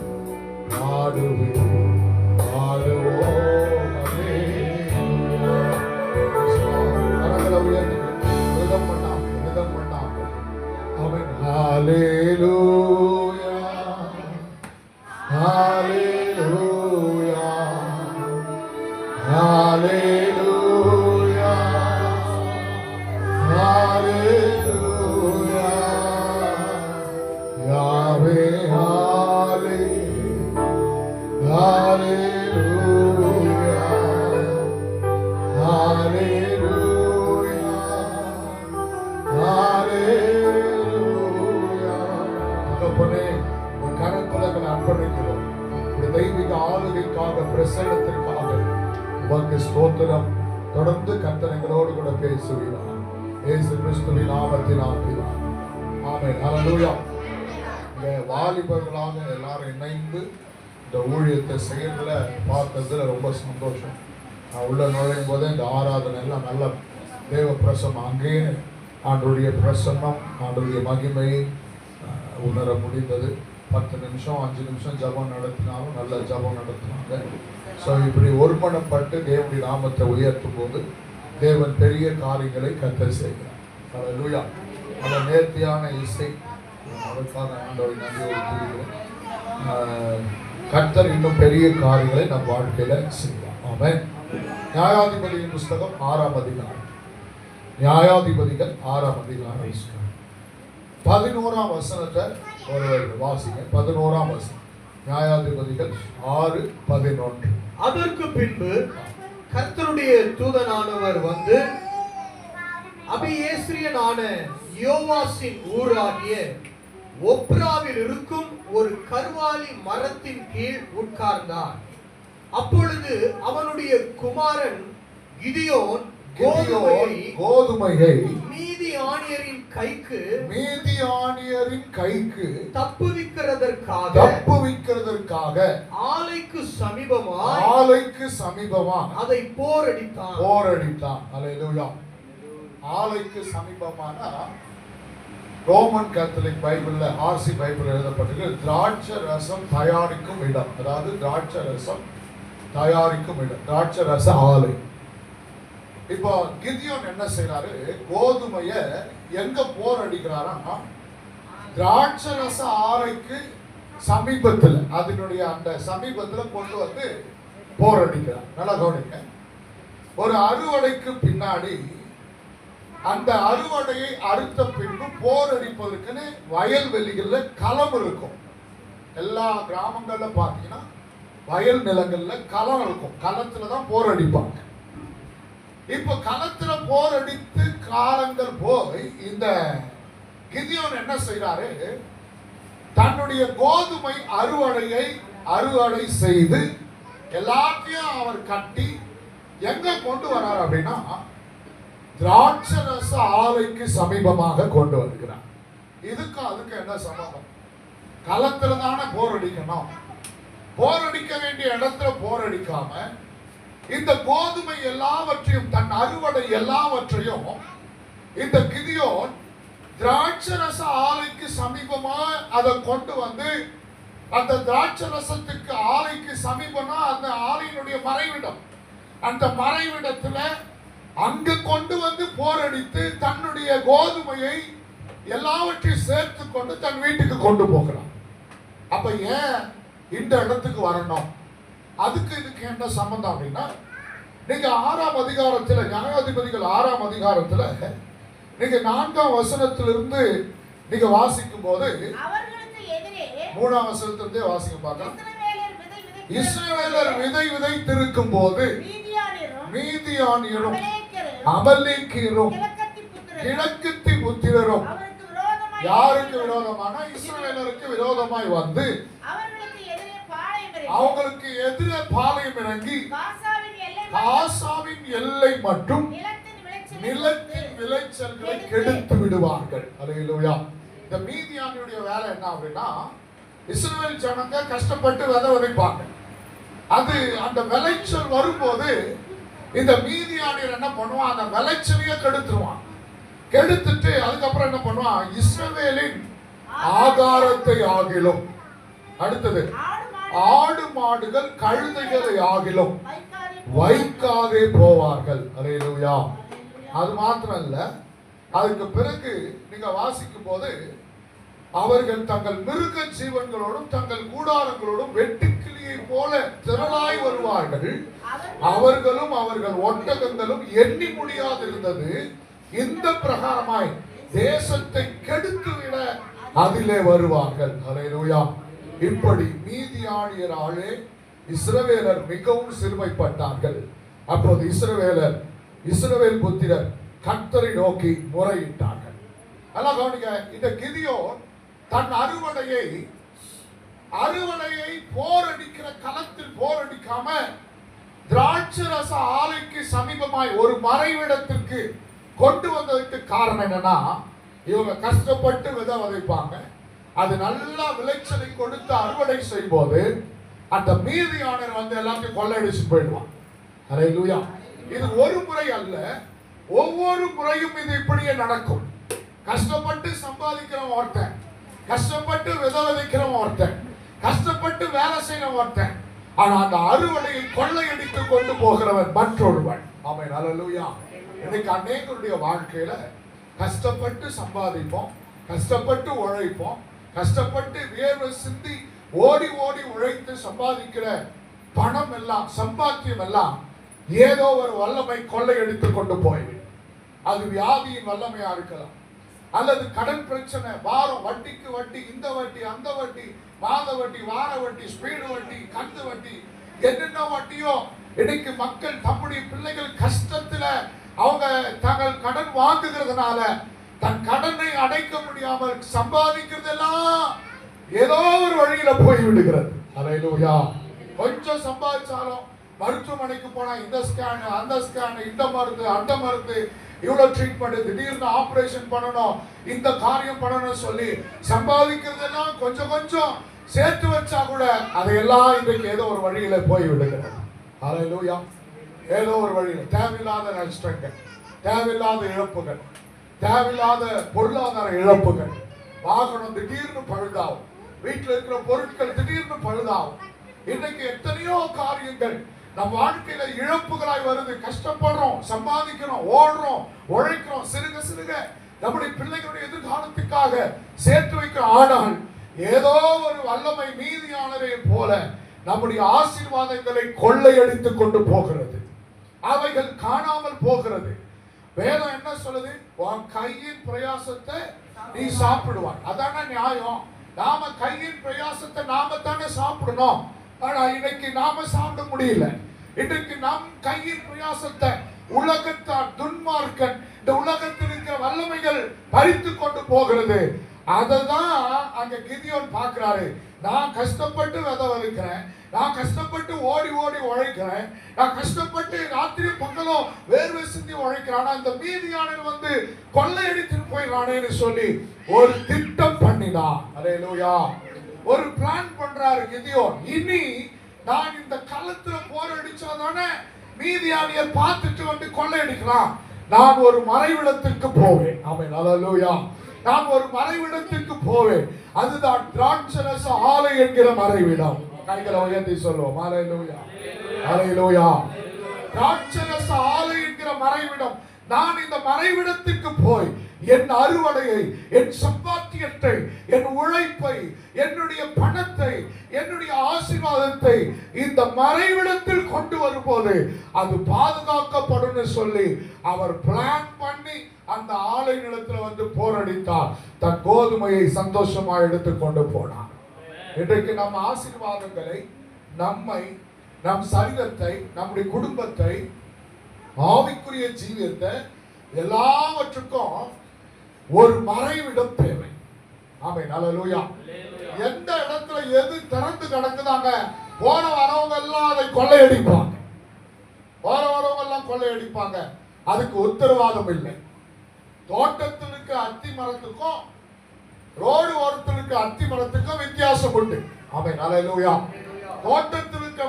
S3: ஆடுவோம் ஆடுவோம். கரங்களை உயர்த்தி விதம் பண்ணாம அவன் ஹல்லேலூயா ஹல்லேலூயா ஹல்லேலூயா ஹல்லேலூயா யாவே ஹல்லேலூயா ஹல்லேலூயா ஹல்லேலூயா. தகப்பனே, உன் கரங்களை அர்ப்பணிக்கிறோம். இந்த தெய்வீக ஆளுகைக்காக பிரசன்னத்திற்காக உமக்கு ஸ்தோத்திரம். தொடர்ந்து கர்த்தர்களோடு கூட பேசுவீரார். இயேசு கிறிஸ்துவின் நாமத்தினால் பிதாவே. ஆமென். ஹல்லேலூயா. இந்த வாலிபர்களாக எல்லாரும் இணைந்து இந்த ஊழியத்தை செயல்ல பார்த்ததுல ரொம்ப சந்தோஷம். நான் உள்ள நுழையும் போதே இந்த ஆராதனை எல்லாம் நல்ல தேவ பிரசன்னம், அங்கேயே ஆண்டவருடைய பிரசன்னம், ஆண்டவருடைய மகிமையை உணர முடிந்தது. 10 நிமிஷம் 5 நிமிஷம் ஜபம் நடத்தினாலும் நல்ல ஜபம் நடத்தினாங்க. ஸோ இப்படி ஒருமனப்பட்டு தேவனுடைய நாமத்தை உயர்த்தும் போது தேவன் பெரிய காரியங்களை கர்த்தர் செய்கிறார். ஹல்லேலூயா. அந்த நேர்த்தியான இசை, அதற்காக ஆண்டவரை நன்றியோடு துதிக்கிறேன். கர்த்தர் இன்னும் பெரிய காரியங்களை நம் வாழ்க்கையில செய்வார். ஆமென். நியாயாதிபதியின் புஸ்தகம் 6ஆம் அதிகாரம். நியாயாதிபதிகள் 6ஆம் அதிகாரம் 11ஆம் வசனத்தை ஒருவர் வாசிங்க. 11ஆம் வசனம். நியாயாதிபதிகள் 6:11.
S4: அதற்கு பின்பு கர்த்தருடைய தூதனானவர் வந்து அபியேஸ்ரியனான யோவாசின் ஊராகிய ஒப்ராவில் இருக்கும் ஒரு கர்வாலி மரத்தின் கீழ் உட்கார்ந்தார். அப்பொழுது அவனுடைய குமாரன் கிதியோன்
S3: கோதுமையை
S4: மீதியானியரின் கைக்கு
S3: தப்புவிக்கிறதற்காக ஆலைக்கு சமீபமாக
S4: அதை போரடித்தான்.
S3: அல்லேலூயா. ஆலைக்கு சமீபமான ரோமன் கேத்தலிக் பைபிள்ல, ஆர்சி பைபிள் எழுதப்பட்டிருக்கு திராட்சை ரசம் தயாரிக்கும் இடம். அதாவது திராட்சை ரசம் தயாரிக்கும் இடம், திராட்சை ரச ஆலை. இப்போ கிதியோன் என்ன செய்யறாரு? கோதுமைய எங்க போரடிக்கிறாரா? திராட்சை ரச ஆலைக்கு சமீபத்தில், அதனுடைய அந்த சமீபத்தில் கொண்டு வந்து போரடிக்கிறார். நல்லா கவனிங்க. ஒரு அறுவடைக்கு பின்னாடி அந்த அறுவடையை அறுத்த பின்பு போரடிப்பதற்குன்னு வயல்வெளிகள்ல களம் இருக்கும். எல்லா கிராமங்கள்ல பாத்தீங்கன்னா வயல் நிலங்கள்ல களம் இருக்கும். களத்துல தான் போரடிப்பாங்க. இப்ப களத்துல போரடித்து காலங்கள் போய் இந்த கிதியோன் என்ன செய்யறாரு? தன்னுடைய கோதுமை அறுவடை செய்து எல்லாத்தையும் அவர் கட்டி எங்க கொண்டு வரார் அப்படின்னா திராட்சை ரச ஆலைக்கு சமீபமாக கொண்டு வருகிறார். அதுக்கு என்ன சம்பந்தம்? களத்துல தானே போரடிக்கணும். போரடிக்க வேண்டிய இடத்துல போரடிக்காம இந்த கோதுமை எல்லாவற்றையும், தன் அறுவடை எல்லாவற்றையும் இந்த கிதியோன் திராட்சை ரச ஆலைக்கு சமீபமா அதை கொண்டு வந்து, அந்த திராட்சை ரசத்துக்கு ஆலைக்கு சமீபமா அந்த ஆலையினுடைய மறைவிடம், அந்த மறைவிடத்துல அங்க கொண்டு வந்து போரடித்து தன்னுடைய கோதுமையை எல்லாவற்றையும் சேர்த்து கொண்டு தன் வீட்டுக்கு கொண்டு போகிறான். அப்ப ஏன் இந்த இடத்துக்கு வரணும்? அதுக்கு இதுக்கு என்ன சம்பந்தம் அப்படின்னா, நீங்க 6ஆம் அதிகாரத்துல, நியாயாதிபதிகள் 6ஆம் அதிகாரத்துல நீங்க 4ஆம் வசனத்திலிருந்து நீங்க வாசிக்கும் போது 3ஆம் வசனத்திலிருந்தே வாசிக்க பார்க்கலாம். இஸ்ரவேலர் விதைத்திருக்கும் போது மீதியானியரும் அமலேக்கியரும் கிழக்கத்தி புத்திரரும் யாருக்கு விரோதமான? இஸ்ரவேலருக்கு விரோதமாய் வந்து அவங்களுக்கு எதிரே பாளையம் இறங்கி காசாவின் எல்லை மற்றும் நிலத்தின் விளைச்சல்களை கெடுத்து விடுவார்கள். அல்லேலூயா. இந்த மீதியானியுடைய வேலை என்ன அப்படின்னா, இஸ்ரவேல் ஜனங்க கஷ்டப்பட்டு விதைப்பாங்க. அது அந்த விளைச்சல் வரும்போது இந்த மீதியானியர் என்ன பண்ணுவான்? அந்த விளைச்சலையே கெடுத்துருவான். கெடுத்துட்டு அதுக்கப்புறம் என்ன பண்ணுவான்? இஸ்ரவேலின் ஆகாரத்தை ஆகிலும், அடுத்தது ஆடு மாடுகள் கழுதைகளை ஆகிலும் வைக்காதே போவார்கள். அல்லேலூயா. அது மாத்திரம் இல்ல, அதுக்கு பிறகு நீங்க வாசிக்கும் போது அவர்கள் தங்கள் மிருக ஜீவன்களோடும் தங்கள் கூடாரங்களோடும் வெட்டுக்கிளியை போல திரளாய் வருவார்கள். அவர்களும் அவர்கள் ஒட்டகங்களும் எண்ணி முடியாதிருந்தது. இந்த பிரகாரமாய் தேசத்தை கெடுத்துவிட அதிலே வருவார்கள். அல்லேலூயா. இப்படி மீதியானியராலே இஸ்ரவேலர் மிகவும் சிறுமைப்பட்டார்கள். அப்போது இஸ்ரவேல் புத்திரர் கர்த்தரை நோக்கி முறையிட்டார்கள். எல்லாம் கவனிக்க. இந்த கிதியோன் தன் அறுவடையை போரடிக்கிற களத்தில் போரடிக்காம திராட்சை ரச ஆலைக்கு சமீபமாய் ஒரு மறைவிடத்திற்கு கொண்டு வந்ததுக்கு காரணம் என்னன்னா, இவங்க கஷ்டப்பட்டு விதைப்பாங்க. அது நல்லா விளைச்சலை கொடுத்து அறுவடை செய்யும் போது அந்த மீதியானர் வந்து எல்லாத்தையும் கொள்ளையடிச்சு போயிடுவான். அல்லேலூயா. இது ஒரு முறை அல்ல, ஒவ்வொரு முறையும் இது இப்படியே நடக்கும். கஷ்டப்பட்டு சம்பாதிக்கிறவன் ஒருத்தன், கஷ்டப்பட்டு விதைக்கிறவன் ஒருத்தன், கஷ்டப்பட்டு வேலை செய்யறவன் ஒருத்தன். ஆனா அந்த அறுவடையை கொள்ளையடித்து கொண்டு போகிறவன் மற்றொருவன். ஆமென். அல்லேலூயா. இன்னைக்கு அநேகருடைய வாழ்க்கையில கஷ்டப்பட்டு சம்பாதிப்போம், கஷ்டப்பட்டு உழைப்போம், கஷ்டப்பட்டு வேர்வை சிந்தி ஓடி உழைத்து சம்பாதிக்கிற பணம் எல்லாம், சம்பாத்தியம் எல்லாம் ஏதோ ஒரு வல்லமை கொள்ளையடித்து கொண்டு போய்விடும். அது வியாதியின் வல்லமையா இருக்கலாம், அல்லது கடன் பிரச்சனை, வாரம் வட்டிக்கு வட்டி, இந்த வட்டி அந்த வட்டி, மாத வட்டி, வார வட்டி, ஸ்பீடு வட்டி, கந்து வட்டி, என்னென்ன வட்டியோ இன்னைக்கு மக்கள் தம்முடைய பிள்ளைகள் கஷ்டத்துல அவங்க தங்கள் கடன் வாங்குகிறதுனால தன் கடனை அடைக்க முடியாமல் சம்பாதிக்கிறதெல்லாம் ஏதோ ஒரு வழியில போய் விடுகிறது. அல்லேலூயா. கொஞ்சம் சம்பாதிச்சாலும் மருத்துவமனைக்கு போனா இந்த ஸ்கேன், அந்த ஸ்கேன், இந்த மருந்து, அந்த மருந்து, இவ்வளவு ட்ரீட்மெண்ட், திடீர்னு ஆபரேஷன் பண்ணணும், இந்த காரியம் பண்ணணும் சொல்லி சம்பாதிக்கிறதெல்லாம் கொஞ்சம் கொஞ்சம் சேர்த்து வச்சா கூட அதையெல்லாம் இன்றைக்கு ஏதோ ஒரு வழியில போய் விடுகிறது. அல்லேலூயா. ஏதோ ஒரு வழியில தேவையில்லாத நஷ்டங்கள், தேவையில்லாத இழப்புகள், தேவையில்லாத பொருளாதார இழப்புகள், வாகனம் திடீர்னு பழுதாகும், வீட்டில் இருக்கிற பொருட்கள் திடீர்னு பழுதாகும். இன்னைக்கு எத்தனையோ காரியங்கள் நம் வாழ்க்கையில இழப்புகளாய் வருது. கஷ்டப்படுறோம், சம்பாதிக்கிறோம், ஓடுறோம், உழைக்கிறோம், சிறுக சிறுக நம்முடைய பிள்ளைகளுடைய எதிர்காலத்துக்காக சேர்த்து வைக்கிறோம். ஆனால் ஏதோ ஒரு வல்லமை மீதியானதை போல நம்முடைய ஆசீர்வாதங்களை கொள்ளையடித்துக் கொண்டு போகிறது. அவைகள் காணாமல் போகிறது. வேதம் என்ன சொல்லுது? உன் கையின் பிரயாசத்தை நீ சாப்பிடுவாய். அதான நியாயம். நாம கையின் பிரயாசத்தை நாம தானே சாப்பிடணும். ஆனா இன்னைக்கு நாம சாப்பிட முடியல. இன்னைக்கு நம் கையின் பிரயாசத்தை உலகத்தார், துன்மார்க்கன், இந்த உலகத்தில் இருக்கிற வல்லமைகள் பறித்து கொண்டு போகிறது. அததான் அங்க கிதியோன் பார்க்கிறாரு. நான் கஷ்டப்பட்டு விதை விதைக்கிறேன், நான் கஷ்டப்பட்டு ஓடி ஓடி உழைக்கிறேன், நான் கஷ்டப்பட்டு ராத்திரி பகலும் வேர்வை சிந்தி உழைக்கிறேன், இந்த மீதியானவர் வந்து கொள்ளையடித்துட்டு போயிடறானேன்னு சொல்லி ஒரு திட்டம் பண்ணினான். அல்லேலூயா. ஒரு பிளான் பண்றாரு கிதியோன். இனி நான் இந்த களத்துல போரடிச்சாதானே மீதியானியை பார்த்துட்டு வந்து கொள்ளையடிக்கலாம். நான் ஒரு மறைவிடத்துக்கு போவேன். ஆமென். அல்லேலூயா. நான் ஒரு மறைவிடத்துக்கு போவேன். அதுதான் திராட்சரச ஆலை என்கிற மறைவிடம். கைகளை உயர்த்தி சொல்லுவோம். அல்லேலூயா. அல்லேலூயா. திராட்சரச ஆலை என்கிற மறைவிடம். நான் இந்த மறைவிடத்துக்கு போய் என் அறுவடையை, என் சம்பாத்தியத்தை, என் உழைப்பை, என்னுடைய பணத்தை, என்னுடைய ஆசீர்வாதத்தை இந்த மறைவிடத்தில் கொண்டு வரும்போது அது பாதுகாக்கப்படும் சொல்லி அவர் பிளான் பண்ணி அந்த ஆலை நிலத்துல வந்து போரடித்தார். தன் கோதுமையை சந்தோஷமா எடுத்து கொண்டு போனார். இன்றைக்கு நம்ம ஆசீர்வாதங்களை, நம்மை, நம் சரீரத்தை, நம்முடைய குடும்பத்தை, ஆவிக்குரிய ஜீவியத்தை எல்லாவற்றுக்கும் ஒரு மறைவிடம் தேவை. ஆமென். அல்லேலூயா. எந்த இடத்துல எது திறந்து கிடக்குதாங்க, போற வரவங்க எல்லாம் அதை கொள்ளையடிப்பாங்க. போற வரவங்க எல்லாம் கொள்ளையடிப்பாங்க. அதுக்கு உத்தரவாதம் இல்லை. தோட்டத்தில் இருக்க அத்தி மரத்துக்கும் ரோடு ஓரத்தில் இருக்க அத்தி மரத்துக்கும் வித்தியாசம் உண்டு. ஆமென். அல்லேலூயா. தோட்டத்தில் இருக்க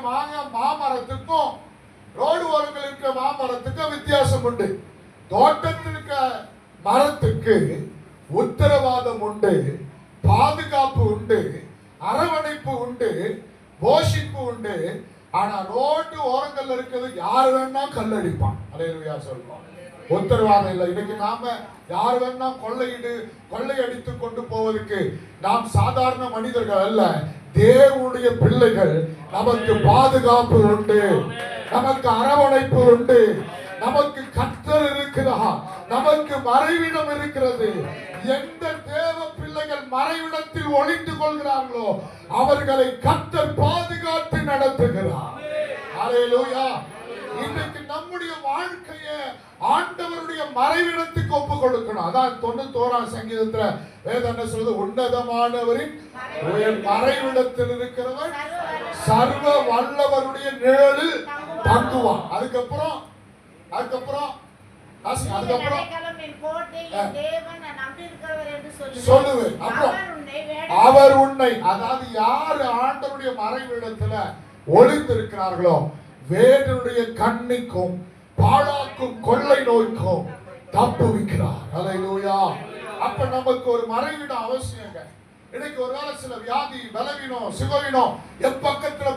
S3: மாமரத்துக்கும் ரோடு ஓரத்தில் இருக்க மாமரத்துக்கும் வித்தியாசம் உண்டு. தோட்டத்தில் இருக்க மரத்துக்கு உத்தரவாதம் உண்டு, பாதுகாப்பு உண்டு, அரவணைப்பு உண்டு, போஷிப்பு உண்டு. ஆனா ரோட்டு ஓரங்கள்ல இருக்கிறது யார் வேணா கல்லடிப்பான். அல்லேலூயா சொல்லுவான். உத்தரவாதம் இல்லை. இன்னைக்கு நாம யார் வேணா கொள்ளையடித்து கொண்டு போவதற்கு நாம் சாதாரண மனிதர்கள் அல்ல, தேவனுடைய பிள்ளைகள். நமக்கு பாதுகாப்பு உண்டு, நமக்கு அரவணைப்பு உண்டு, நமக்கு கர்த்தர் இருக்கிறார், நமக்கு மறைவிடம் இருக்கிறது. எந்த தேவ பிள்ளைகள் மறைவிடத்தில் ஒளிந்து கொள்கிறார்களோ அவர்களை கர்த்தர் பாதுகாத்து நடத்துகிறார். அல்லேலூயா. இன்றைக்கு நம்முடைய வாழ்க்கையை ஆண்டவருடைய மறைவிடத்துக்கு ஒப்பு கொடுக்கணும். அதான் 91ஆம் சங்கீதத்துல வேதம் என்ன சொல்றது? உன்னதமானவரின் மறைவிடத்தில் இருக்கிறவர் சர்வ வல்லவருடைய நிழலில் தங்குவான். அதுக்கப்புறம் சொல்லுவேன். அவர் உன்னை, அதாவது யாரு ஆண்டவருடைய மறைவிடத்துல ஒளிந்திருக்கிறார்களோ வேடனுடைய கண்ணிக்கும் பாழாக்கும் கொள்ளை நோய்க்கும் தப்புவிக்கிறார். அல்லேலூயா. அப்ப நமக்கு ஒரு மறைவிடம் அவசியங்க. இன்னைக்கு ஒருவேளை சில வியாதி, பலவீனம், சுகவீனம், எப்பக்கத்துல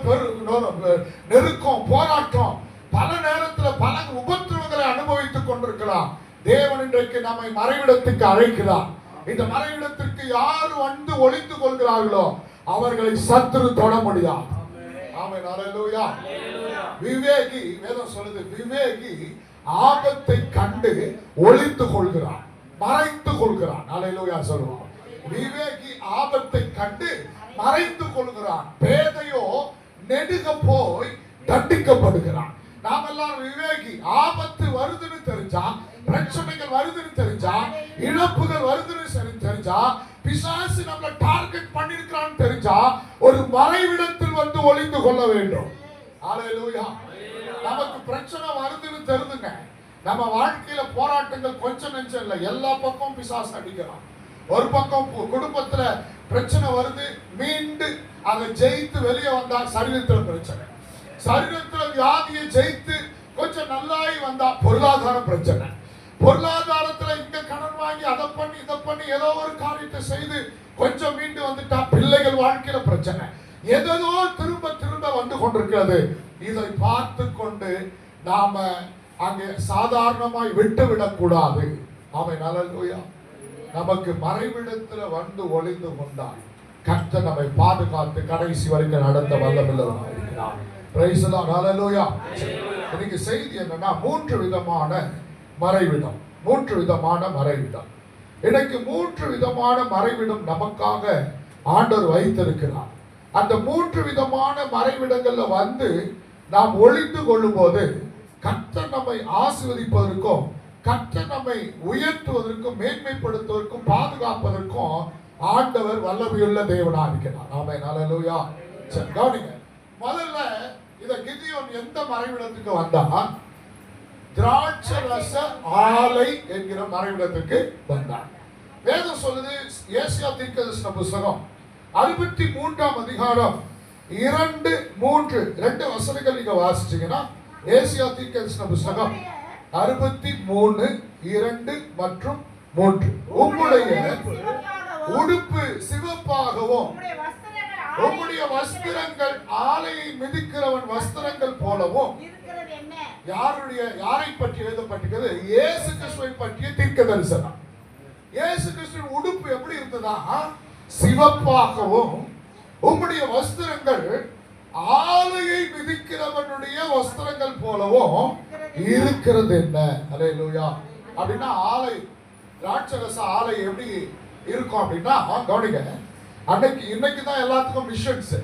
S3: நெருக்கம், போராட்டம், பல நேரத்துல பல உபத்திரவங்களை அனுபவித்துக் கொண்டிருக்கலாம். தேவன் இன்றைக்கு நம்மை மறைவிடத்துக்கு அழைக்கிறார். இந்த மறைவிடத்திற்கு யார் வந்து ஒளிந்து கொள்கிறார்களோ அவர்களை சத்துரு தொட முடியாது. ஆமென். அல்லேலூயா. விவேகி, வேதம் சொல்லுது, விவேகி ஆபத்தை கண்டு ஒளிந்து கொள்கிறான், மறைத்து கொள்கிறான். அல்லேலூயா சொல்லுவான். விவேகி ஆபத்தை கண்டு மறைந்து கொள்கிறான், பேதையோ நெடுக போய் தண்டிக்கப்படுகிறான். நாம் எல்லாரும் விவேகி. ஆபத்து வருதுன்னு தெரிஞ்சா, பிரச்சனைகள் வருதுன்னு தெரிஞ்சா, இழப்புகள் வருதுன்னு தெரிஞ்சா, பிசாசு நம்மள டார்கெட் பண்ணிருக்கான்னு தெரிஞ்சா ஒரு மறைவிடத்தில் வந்து ஒளிந்து கொள்ள வேண்டும். ஹல்லேலூயா. நமக்கு பிரச்சனை வருதுன்னு தெரிஞ்சுங்க, நம்ம வாழ்க்கையில போராட்டங்கள் கொஞ்சம் நெஞ்சம் இல்லை, எல்லா பக்கம் பிசாசு அடிக்கிறான். ஒரு பக்கம் குடும்பத்துல பிரச்சனை வருது, மீண்டு அதை ஜெயித்து வெளியே வந்தா சரீரத்துல பிரச்சனை, சரீரத்துல வியாதியை ஜெயித்து கொஞ்சம் நல்லாய் வந்தா பொருளாதார பிரச்சனை, பொருளாதாரத்துல இங்க கடன் வாங்கி அதை பண்ணி இதை பண்ணி ஏதோ ஒரு காரியத்தை செய்து கொஞ்சம் மீண்டு வந்துட்டா பிள்ளைகள் வாழ்க்கையில பிரச்சனை, ஏதோ திரும்ப திரும்ப வந்து கொண்டிருக்கிறது. இதை பார்த்து கொண்டு நாம அங்கே சாதாரணமாய் விட்டுவிடக் கூடாது. ஆமென். ஹல்லேலூயா. நமக்கு மறைவிடத்துல வந்து ஒளிந்து கொண்டால் கர்த்தர் நம்மை பாதுகாத்து கடைசி வரைக்கும் நடத்த வல்லமையுள்ளவராக இருக்கிறார். Praise the lord. ஹல்லேலூயா. இன்னைக்கு செய்தி என்னன்னா, 3 விதமான மறைவிடம். 3 விதமான மறைவிடம். இன்னைக்கு 3 விதமான மறைவிடம் நமக்காக ஆண்டவர் வைத்திருக்கிறார். அந்த 3 விதமான மறைவிடங்கள்ல வந்து நாம் ஒளிந்து கொள்ளும் போது கர்த்தர் நம்மை ஆசீர்வதிப்பதற்கும், கர்த்தர் நம்மை உயர்த்துவதற்கும், மேன்மைப்படுத்துவதற்கும், பாதுகாப்பதற்கும் ஆண்டவர் வல்லமையுள்ள தேவனாக இருக்கிறார். ஆமென். ஹல்லேலூயா. சரி, கவனிங்க. முதல்ல இத கிதியோன் எந்த மறைவிடத்துக்கு வந்தா? திராட்சரச ஆலை என்கிற மறைவிடத்துக்கு வந்தார். வேதம் சொல்லுது, ஏசாயா தீர்க்கதரிசன புத்தகம் 63ஆம் அதிகாரம் 2 வசனங்கள் நீங்க வாசிச்சீங்கன்னா, ஏசாயா தீர்க்கதரிசன புத்தகம் 63 2 மற்றும் 3, உம்முடைய உடுப்பு சிவப்பாகவும் உம்முடைய வஸ்திரங்கள் ஆலையை மிதிக்கிறவன் வஸ்திரங்கள் போலவும். யாரை பற்றி எழுதப்பட்டிருக்கிறது? இயேசு கிறிஸ்துவை பற்றிய தீர்க்கதரிசனம். இயேசு கிறிஸ்துவின் உடுப்பு எப்படி இருந்ததா? சிவப்பாகவும், உம்முடைய வஸ்திரங்கள் ஆலையை மிதிக்கிறவனுடைய வஸ்திரங்கள் போலவும் இருக்கிறது. என்ன? ஹல்லேலூயா. அப்படின்னா ஆலை, திராட்சரச ஆலை எப்படி இருக்கும் அப்படின்னா, கவனிங்க. இன்னைக்கு தான் எல்லாத்துக்கும் மிஷன்ஸ்.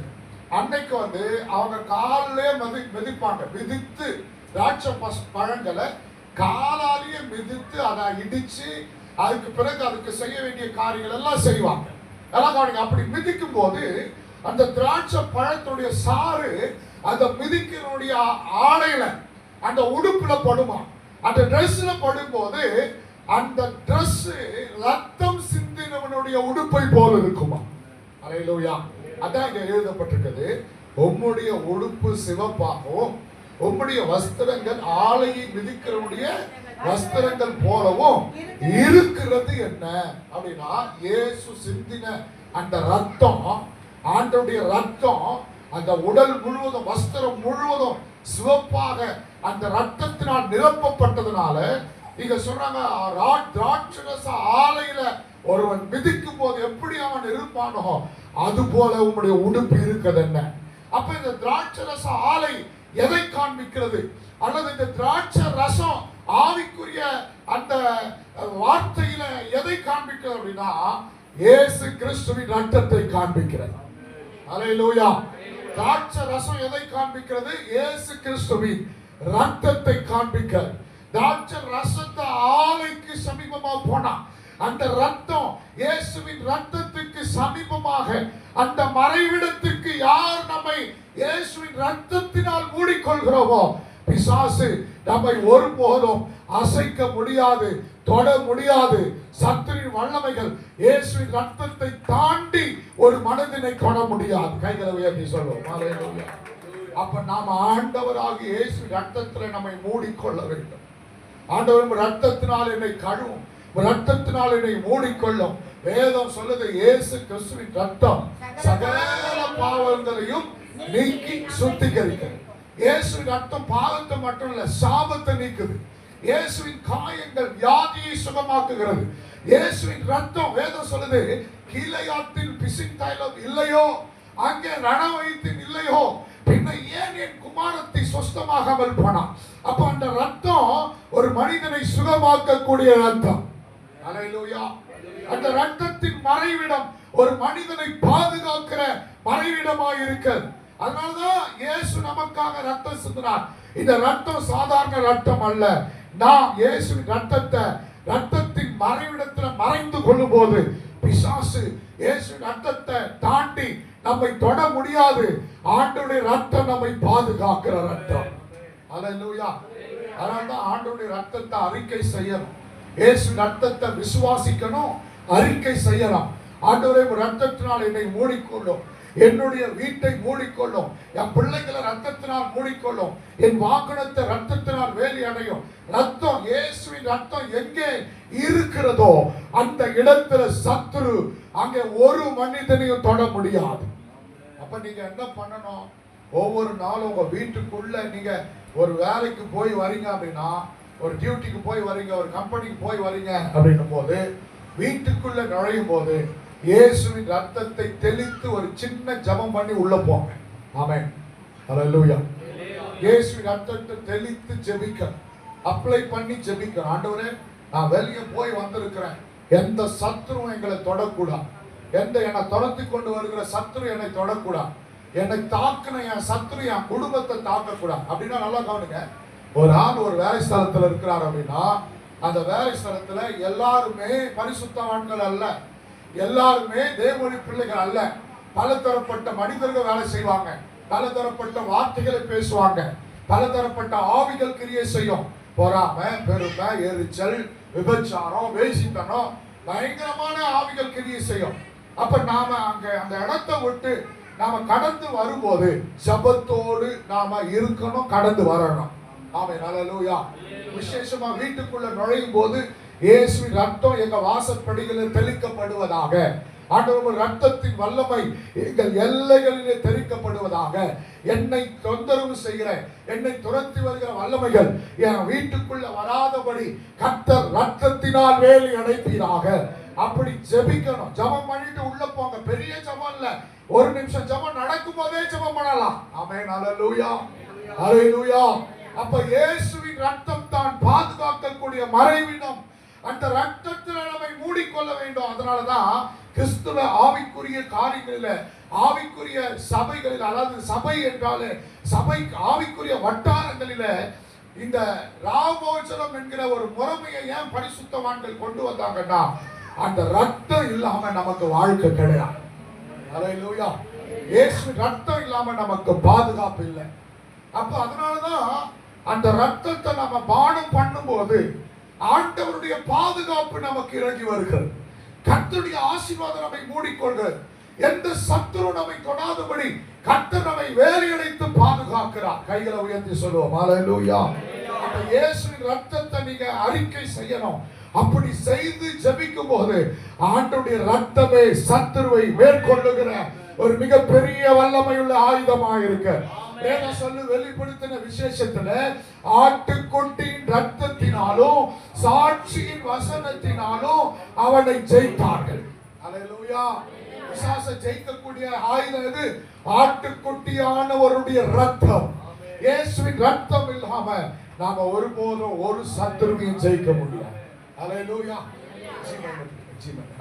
S3: அன்னைக்கு வந்து அவங்க காலிலே மிதிப்பாங்க. மிதித்து திராட்சை பழங்களை காலாலேயே மிதித்து அதை இடிச்சு அதுக்கு பிறகு அதுக்கு செய்ய வேண்டிய காரியங்கள் எல்லாம் செய்வாங்க. எல்லாம் கவனிங்க. அப்படி மிதிக்கும் போது அந்த திராட்சை பழத்துடைய சாறு அந்த மிதிக்கிறனுடைய ஆடையில, அந்த உடுப்புல படுமா. அந்த ட்ரெஸ்ல படும்போது அந்த ட்ரெஸ் ரத்தம் சிந்தினவனுடைய உடுப்பை போல இருக்குமா. ஹல்லேலூயா. அதான் இங்க எழுதப்பட்டிருக்கிறது, உம்முடைய உடுப்பு சிவப்பாகவும் உம்முடைய வஸ்திரங்கள் ஆலையை மிதிக்கிறவனுடைய வஸ்திரங்கள் போலவும் இருக்கிறது. என்ன அப்படின்னா, இயேசு சிந்தின அந்த ரத்தம், ஆண்டவருடைய ரத்தம் அந்த உடல் முழுவதும், வஸ்திரம் முழுவதும் சிவப்பாக அந்த ரத்தத்தினால் நிரப்பப்பட்டதுனால இங்க சொல்றாங்க, திராட்சரச ஆலையில ஒருவன் மிதிக்கும் போது எப்படி அவன் இருப்பானோ அது போல உம்முடைய உடுப்பு இருக்கிறது. என்ன அப்ப இந்த திராட்சரச ஆலை எதை காண்பிக்கிறது? அல்லது இந்த திராட்சை ரசம் ஆவிக்குரிய அந்த வார்த்தையில எதை காண்பிக்கிறது அப்படின்னா, இயேசு கிறிஸ்துவின் ரத்தத்தை காண்பிக்கிறது. ஹல்லேலூயா. திராட்சை ரசம் எதை காண்பிக்கிறது? இயேசு கிறிஸ்துவின் ரத்தத்தை காண்பிக்கிறது. திராட்சை ரசத்தை ஆலைக்கு சமீபமா போனா அந்த ரத்தம் இயேசுவின் ரத்தத்துக்கு சமீபமாக அந்த மறைவிடத்துக்கு யார் நம்மை இயேசுவின் ரத்தத்தினால் மூடிக்கொள்கிறோமோ பிசாசு நம்மை ஒருபோதும் அசைக்க முடியாது, தொட முடியாது. சத்துருவின் வல்லமைகள் இயேசுவின் ரத்தத்தை தாண்டி ஒரு மனதினை தொட முடியாது. கைகளை உயர்த்தி சொல்லுவோம். ஹல்லேலூயா. அப்ப நாம் ஆண்டவராகிய இயேசு ரத்தத்திலே நம்மை மூடிக்கொள்ள வேண்டும். ஆண்டவர் ரத்தத்தினால் என்னை கழுவும், ரத்தத்தினால் என்னை மூடிக்கொள்ளும். வேதம் சொல்லுது, இயேசு கிறிஸ்துவின் ரத்தம் சகல பாவங்களையும் நீக்கி சுத்திகரிக்கிறது. இயேசுவின் ரத்தம் பாவத்தை மட்டும் இல்ல, சாபத்தை நீக்குது. இயேசுவின் காயங்கள் வியாதியை சுகமாக்குகிறது. இயேசுவின் ரத்தம், வேதம் சொல்லுது, கீழையாத்தில் பிசின் தைலம் இல்லையோ, அங்கே ரணவைத்தின் இல்லையோ, பின்ன ஏன் என் குமாரத்தை சுஸ்தமாகாமல் போனான்? அப்ப அந்த ரத்தம் ஒரு மனிதனை சுகமாக்கக்கூடிய ரத்தம். ஹல்லேலூயா. அந்த ரத்தத்தின் மறைவிடம் ஒரு மனிதனை பாதுகாக்கிற மறைவிடமாக இருக்கிறது. அதனாலதான் இயேசு நமக்காக ரத்தம் சிந்தினார். இந்த ரத்தம் சாதாரண ரத்தம் அல்ல. நாம் இயேசுவின் ரத்தத்தின் மறைவிடத்தில் மறைந்து கொள்ளும் போது பிசாசு இயேசுவின் ரத்தத்தை தாண்டி நம்மை தொட முடியாது. ஆண்டவருடைய ரத்தம் நம்மை பாதுகாக்கிற ரத்தம். அல்லேலூயா. அதனால்தான் ஆண்டவருடைய ரத்தத்தை அறிக்கை செய்யணும். இயேசுவின் ரத்தத்தை விசுவாசிக்கணும், அறிக்கை செய்யலாம். ஆண்டவரே ரத்தத்தினால் என்னை மூடிக்கொள்ளும், என்னுடைய வீட்டை மூடிக்கொள்ளும், என் பிள்ளைகளை ரத்தத்தினால் மூடிக்கொள்ளும், என் வாகனத்தை ரத்தத்தினால் வேலி அடையும். ரத்தம், இயேசுவின் ரத்தம் எங்கே இருக்கிறதோ அந்த இடத்துல சத்துரு அங்கே ஒரு மனிதனையும் தொட முடியாது. அப்ப நீங்க என்ன பண்ணணும்? ஒவ்வொரு நாளும் உங்க வீட்டுக்குள்ள நீங்க ஒரு வேலைக்கு போய் வரீங்க அப்படின்னா, ஒரு டியூட்டிக்கு போய் வரீங்க, ஒரு கம்பெனிக்கு போய் வரீங்க அப்படின்னும் போது வீட்டுக்குள்ள நுழையும் போது இயேசுவின் ரத்தத்தை தெளித்து ஒரு சின்ன ஜெபம் பண்ணி உள்ள போங்க. ஆமென். ஹல்லேலூயா. இயேசுவின் ரத்தத்தை தெளித்து ஜெபிக்க, அப்ளை பண்ணி ஜெபிக்க. ஆண்டவரே, நான் வெளியே போய் வந்திருக்கிறேன், எந்த சத்துருவும் எங்களை தொடக்கூடாது, என்னை துரத்தி கொண்டு வருகிற சத்துரு என்னை தொடக்கூடாது, என்னை தாக்குன என் சத்துரு என் குடும்பத்தை தாக்கக்கூடாது. அப்படின்னா நல்லா கவனிங்க. ஒரு ஆள் ஒரு வேலை ஸ்தலத்தில் இருக்கிறார் அப்படின்னா, அந்த வேலை ஸ்தலத்துல எல்லாருமே பரிசுத்தவான்கள் அல்ல, எல்லாருமே தேவனுடைய பிள்ளைகள் அல்ல. பலதரப்பட்ட மனிதர்கள் வேலை செய்வாங்க, பலதரப்பட்ட வார்த்தைகளை பேசுவாங்க, பலதரப்பட்ட ஆவிகள் கிரியை செய்யும். பொறாமை, பெருமை, எரிச்சல், விபச்சாரம், வேசித்தனம், பயங்கரமான ஆவிகள் கிரியை செய்யும். அப்ப நாம அந்த இடத்தை விட்டு நாம கடந்து வரும்போது ஜபத்தோடு நாம இருக்கணும், கடந்து வரணும். ஆமென். ஹல்லேலூயா. விசேஷமா வீட்டுக்குள்ள நுழையும் போது இயேசுவின் ரத்தம் எங்க வாசற்படிகளில் தெளிக்கப்படுவதாக. ஆண்டவர் ரத்தத்தின் வல்லமை எங்கள் எல்லைகளிலே தெளிக்கப்படுவதாக. என்னை தொந்தரவு செய்கிற, என்னை துரத்தி வருகிற வல்லமைகள் என் வீட்டுக்குள்ள வராதபடி கர்த்தர் ரத்தத்தினால் வேலி அடைப்பீராக. அப்படி ஜெபிக்கணும். ஜெபம் பண்ணிட்டு உள்ள போங்க. பெரிய ஜெபம் இல்ல, ஒரு நிமிஷம் ஜெபம் நடக்கும் போதே ஜெபம் பண்ணலாம். ஆமென். ஹல்லேலூயா. ஹல்லேலூயா. அப்ப இயேசுவின் ரத்தம் தான் பாதுகாக்கக்கூடிய மறைவிடம். அந்த ரத்தத்தில் நம்மை மூடிக்கொள்ள வேண்டும். அதனாலதான் கிறிஸ்துவ ஆவிக்குரிய காரியங்களில், ஆவிக்குரிய சபைகளில், அதாவது சபை என்றாலே சபை ஆவிக்குரிய வட்டாரங்களில இந்த ராபோஜனம் என்கிற ஒரு முறைமையை ஏன் பரிசுத்தவான்கள் கொண்டு வந்தாங்கன்னா, அந்த ரத்தம் இல்லாம நமக்கு வாழ்க்கை கிடையாது. ஹல்லேலூயா. இயேசு ரத்தம் இல்லாம நமக்கு பாதுகாப்பு இல்லை. அப்ப அதனாலதான் அந்த ரத்தத்தை நம்ம பானம் பண்ணும்போது ஆண்டவருடைய பாதுகாப்பு நமக்கு இறங்கி வருகிறது. கர்த்தருடைய ஆசீர்வாதம் நம்மை மூடிக்கொள்கிறது. எந்த சத்துரு நம்மை தொடாதபடி கர்த்தர் நம்மை வேலையடைத்து பாதுகாக்கிறார். கைகளை உயர்த்தி சொல்லுவோம். ஹல்லேலூயா. அப்ப இயேசுவின் ரத்தத்தை நீங்க அறிக்கை செய்யணும். அப்படி செய்து ஜெபிக்கும் போது ஆண்டவருடைய ரத்தமே சத்துருவை மேற்கொள்ளுகிற ஒரு மிகப்பெரிய வல்லமையுள்ள ஆயுதமாக இருக்கு. வேதம் சொல்லு வெளிப்படுத்தின விசேஷத்துல ஆட்டுக்குட்டியின் ரத்தத்தினாலும் சாட்சியின் வசனத்தினாலும் அவனை ஜெயித்தார்கள். ஹல்லேலூயா. பிசாசை ஜெயிக்கக்கூடிய ஆயுதம் எது? ஆட்டுக்குட்டியானவருடைய ரத்தம். இயேசுவின் ரத்தம் இல்லாம நாம ஒருபோதும் ஒரு சத்துருவையும் ஜெயிக்க முடியாது. ஹல்லேலூயா.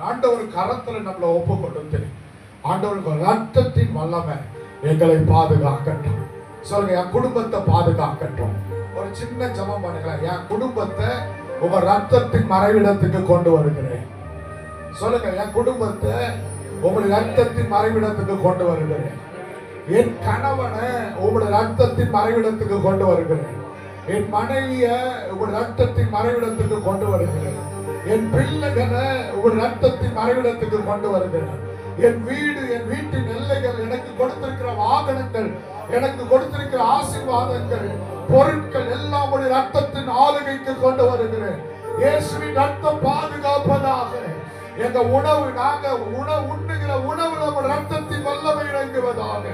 S3: ஆண்டவர் கரத்துல நம்மளை ஒப்பு கொடுத்து ஆண்டவருக்கு ரத்தத்தின் வல்லமை எங்களை பாதுகாக்கட்டும். சொல்லுங்க, என் குடும்பத்தை பாதுகாக்கட்டும். ஒரு சின்ன ஜெபம் பண்ணுங்களேன். என் குடும்பத்தை உங்க ரத்தத்தின் மறைவிடத்துக்கு கொண்டு வருகிறேன். சொல்லுங்க, என் குடும்பத்தை உங்களுடைய ரத்தத்தின் மறைவிடத்துக்கு கொண்டு வருகிறேன். என் கணவனை உங்களுடைய ரத்தத்தின் மறைவிடத்துக்கு கொண்டு வருகிறேன். என் மனைவிய உங்களுடைய ரத்தத்தின் மறைவிடத்துக்கு கொண்டு வருகிறேன். என் பிள்ளைகளை உங்களுடைய ரத்தத்தின் மறைவிடத்துக்கு கொண்டு வருகிறேன். என் வீடு, என் வீட்டின் எல்லைகள், எனக்கு கொடுத்திருக்கிற வாகனங்கள், எனக்கு கொடுத்திருக்கிற ஆசீர்வாதங்கள், பொருட்கள் எல்லாம் ஒரு ரத்தத்தின் ஆளுகைக்கு கொண்டு வருகிறேன். இயேசுவின் ரத்தம் பாதுகாப்பதாக. எங்க உணவு, நாங்க உண்ணுகிற உணவுல ஒரு ரத்தத்தின் வல்லமை இறங்குவதாக.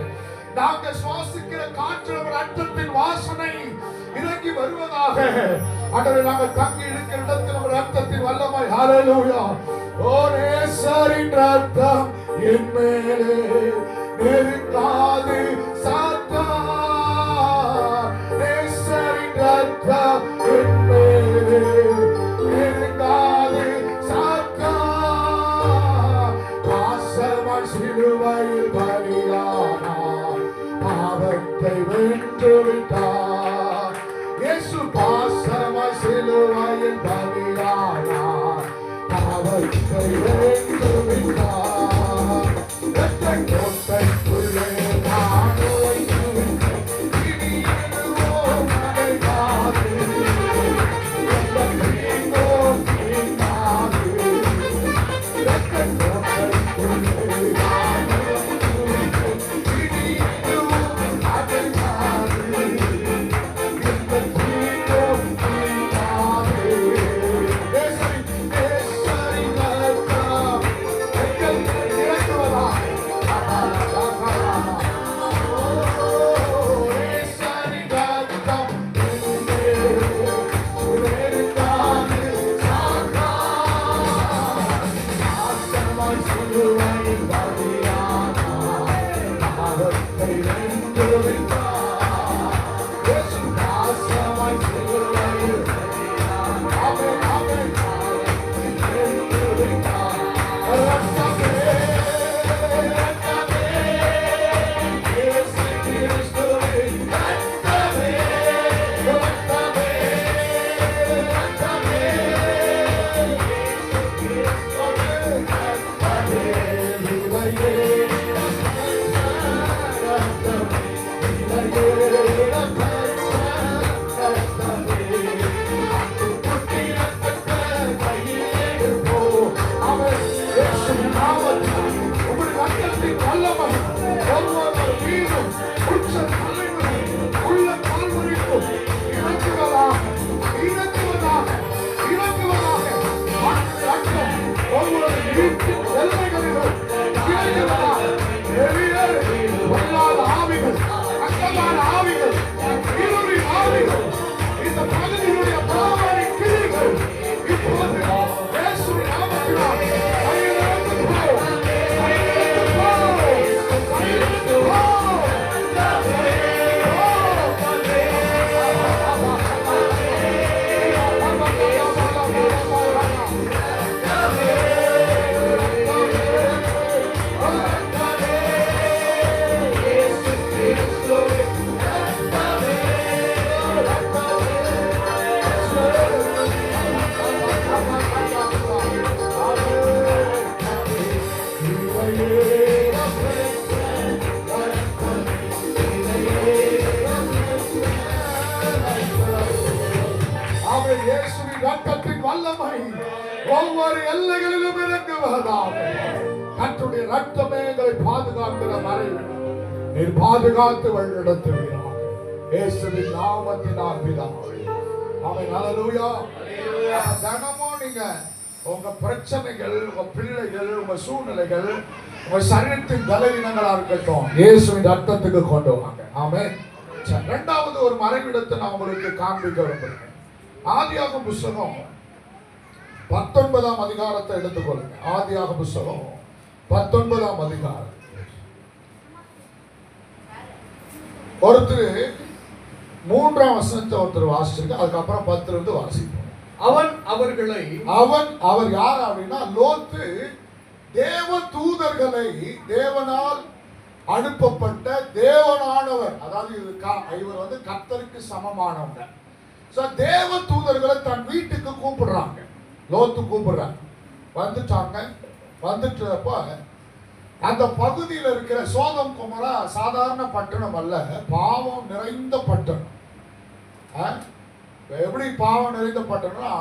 S3: நாங்க சுவாசிக்கிற காற்று ரத்தத்தின் வாசனை இறங்கி வருவதாக. ஆண்டவரே, நாங்க தங்கி இருக்கிற இடத்தில் ஒரு ரத்தத்தின் வல்லமை. ஹல்லேலூயா. ஓ நேசரின் ரத்தம் என் மேலே நெருங்காது சாத்தா. நேசரின் ரத்தம் என் மேலே நெருங்காது சாத்தா. வாசல் பாவத்தை வென்று விட்டார். இயேசு பாசமாய் சிலுவையில் பலியானார். பாவத்தை வென்று விட்டார். இரத்த கோட்டைக்குள்ளே நான் வைத்து இனி எதுவோ மறைக்காது. ஒவ்வொரு எல்லைகளிலும் இறங்குவதாக. கர்த்தருடைய ரத்தமே எங்களை பாதுகாக்கிற மறைவு நீர் பாதுகாத்து வழிநடத்துவீராக. இயேசுவின் நாமத்தினால் பிதாவே. ஆமென். ஹல்லேலூயா. தினமும் நீங்க உங்க பிரச்சனைகள், உங்க பிள்ளைகள், உங்க சூழ்நிலைகள், உங்க சரீரத்தின் பலவீனங்களா இருக்கட்டும், இயேசுவின் ரத்தத்துக்கு கொண்டு வாங்க. ஆமென். இரண்டாவது ஒரு மறைவிடத்தை நான் உங்களுக்கு காண்பிக்க விரும்புகிறேன். ஆதியாகம புத்தகம் 19ஆம் அதிகாரத்தை எடுத்துக்கொள்ளுங்க. ஆதியாகம புத்தகம் 19ஆம் அதிகாரம். ஒருத்தர் 3ஆம் வசனத்தை ஒருத்தர் வாசிச்சிருக்கு. அதுக்கப்புறம் 10 இருந்து வாசிப்போம். அவர் யார் அப்படின்னா லோத்து தேவ தூதர்களை தேவனால் அனுப்பப்பட்ட தேவனானவர், அதாவது இவர் வந்து கர்த்தருக்கு சமமானவங்க. தேவ தூதர்களை தன் வீட்டுக்கு கூப்பிடுறாங்க. லோத்து கூப்பிடுறாங்க. வந்துட்டாங்க. வந்துட்டப்ப அந்த பகுதியில் இருக்கிற சோதம் குமரா சாதாரண பட்டணம் அல்ல, பாவம் நிறைந்த பட்டணம். எப்படி பாவம் நிறைந்த பட்டணம்னா,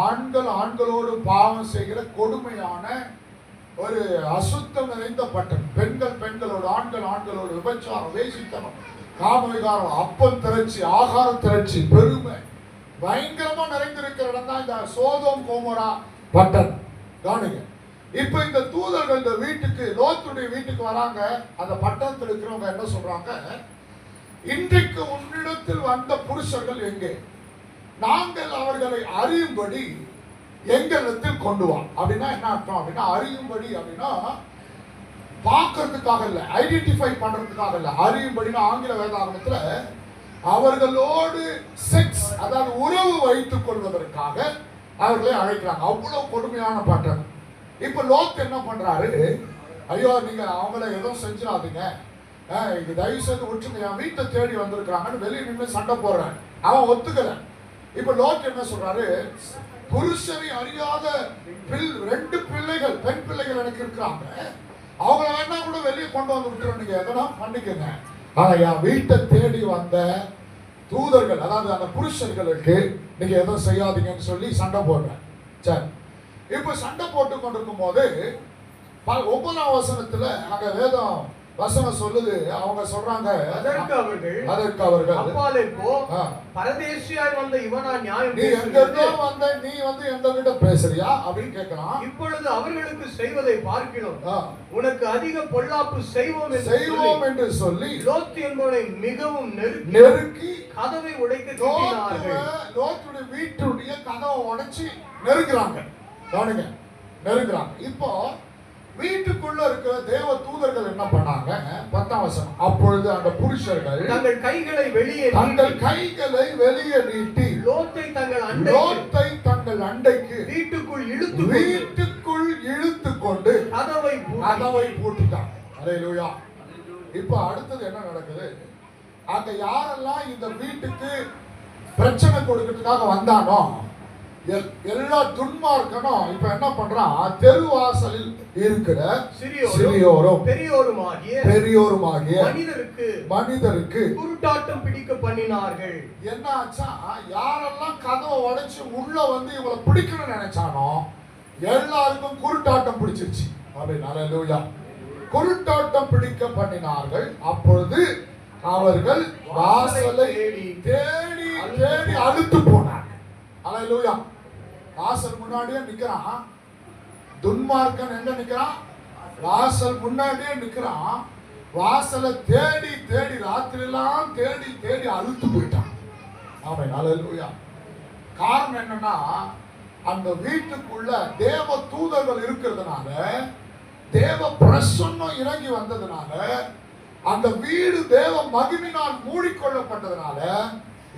S3: ஆண்களோடு பாவம் செய்கிற கொடுமையான ஒரு அசுத்தம் நிறைந்த பட்டணம். பெண்களோடு, ஆண்களோடு விபச்சாரம், வேசித்தனம், காமவிகாரம், அப்பம் திரட்சி, ஆகாரம் திரட்சி, பெருமை பயங்கரமா நிறைந்திருக்கிற இடம் தான் இந்த சோதோம் கோமோரா பட்டணம். கவனிங்க. இப்ப இந்த தூதர்கள் இந்த வீட்டுக்கு, லோத்துடைய வீட்டுக்கு வராங்க. அந்த பட்டணத்தில் இருக்கிறவங்க என்ன சொல்றாங்க, இன்றைக்கு உன்னிடத்தில் வந்த புருஷர்கள் எங்கே? நாங்கள் அவர்களை அறியும்படி எங்களிடத்தில் கொண்டு வா. அப்படின்னா என்ன அர்த்தம் அப்படின்னா, அறியும்படி அப்படின்னா பார்க்கறதுக்காக இல்லை, ஐடென்டிஃபை பண்றதுக்காக இல்லை. அறியும்படினா ஆங்கில வேதாகமத்துல அவர்களோடு செக்ஸ், அதாவது உறவு வைத்துக் கொள்வதற்காக அவர்களை அழைக்கிறாங்க. அவ்வளவு கொடுமையான பட்டணம். இப்ப லோத் என்ன பண்றாரு, ஐயோ நீங்க அவங்கள எதுவும் செஞ்சிடாதீங்க, இது தயவு செய்து விட்டுங்க, என் வீட்டை தேடி வந்திருக்கிறாங்கன்னு வெளியே நின்று சண்டை போடுறேன். அவன் ஒத்துக்கல. இப்ப லோட் என்ன சொல்றாரு, புருஷனை அறியாத 2 பிள்ளைகள், பெண் பிள்ளைகள் எனக்கு இருக்கிறாங்க, அவங்கள வேணா கூட வெளியே கொண்டு வந்து விட்டுறோம், நீங்க எதனா பண்ணிக்கங்க. ஆனா என் வீட்டை தேடி வந்த தூதர்கள், அதாவது அந்த புருஷர்களுக்கு நீங்க எதுவும் செய்யாதீங்கன்னு சொல்லி சண்டை போடுறேன். சரி, இப்ப சண்டை போட்டு கொண்டிருக்கும் போது 9ஆம் வசனத்துல அங்க வேதம் வசனம் சொல்லுது, அவங்க சொல்றாங்க,
S4: அதற்கு அவர்கள் அப்பாலே போ, பரதேசியாய் வந்த இவனா நியாயம்
S3: நீ எங்க வந்த, நீ வந்து எந்த கிட்ட பேசுறியா அப்படின்னு கேட்கலாம்.
S4: இப்பொழுது அவர்களுக்கு செய்வதை பார்க்கிறோம், உனக்கு அதிக பொல்லாப்பு செய்வோம் என்று சொல்லி லோத் என்பவனை மிகவும் நெருக்கி கதவை உடைக்க திட்டினார்கள்.
S3: லோத்துடைய வீட்டுடைய கதவை உடைச்சி நெருங்குறாங்க. கவனிங்க, நெருங்குறாங்க. இப்போ வீட்டுக்குள்ள இருக்கிற தேவ தூதர்கள் என்ன பண்ணாங்க? 10ஆம் வசனம், அப்பொழுது அந்த புருஷர்கள்
S4: தங்கள் கைகளை வெளியே நீட்டி லோத்தை தங்கள் அண்டைக்கு வீட்டுக்குள் இழுத்து கொண்டு கதவை பூட்டிட்டாங்க. அல்லேலூயா. இப்போ அடுத்தது என்ன நடக்குது? அங்க யாரெல்லாம் இந்த வீட்டுக்கு பிரச்சனை கொடுக்கிறதுக்காக வந்தானோ எல்லா துன்மார்க்கனும் இப்ப என்ன பண்றான்? தெருவாசலில் இருக்கிற சிறியோரும் பெரியோருமாகிய மனிதருக்கு குருட்டாட்டம் பிடிக்க பண்ணினார்கள்.
S3: என்ன ஆச்சா? யாரெல்லாம் கதவை உடைச்சு உள்ள வந்து இவங்களை பிடிக்கணும்னு நினைச்சானோ எல்லாருக்கும் குருட்டாட்டம் பிடிச்சிருச்சு. அப்படின்னு அல்லேலூயா. குருட்டாட்டம் பிடிக்க பண்ணினார்கள். அப்பொழுது அவர்கள் வாசலை தேடி அழுத்து போனார்கள். அல்லேலூயா. வாசல் முன்னாடியே நிக்கிறான். துன்மார்க்கன் எங்க நிக்கிறான்? வாசல் முன்னாடியே நிக்கிறான். வாசலை தேடி ராத்திரி எல்லாம் தேடி அழுத்து போயிட்டான். ஆமென். அல்லேலூயா. காரணம் என்னன்னா, அந்த வீட்டுக்குள்ள தேவ தூதர்கள் இருக்கிறதுனால, தேவ பிரசன்னம் இறங்கி வந்ததுனால, அந்த வீடு தேவ மகிமையினால் மூடிக்கொள்ளப்பட்டதுனால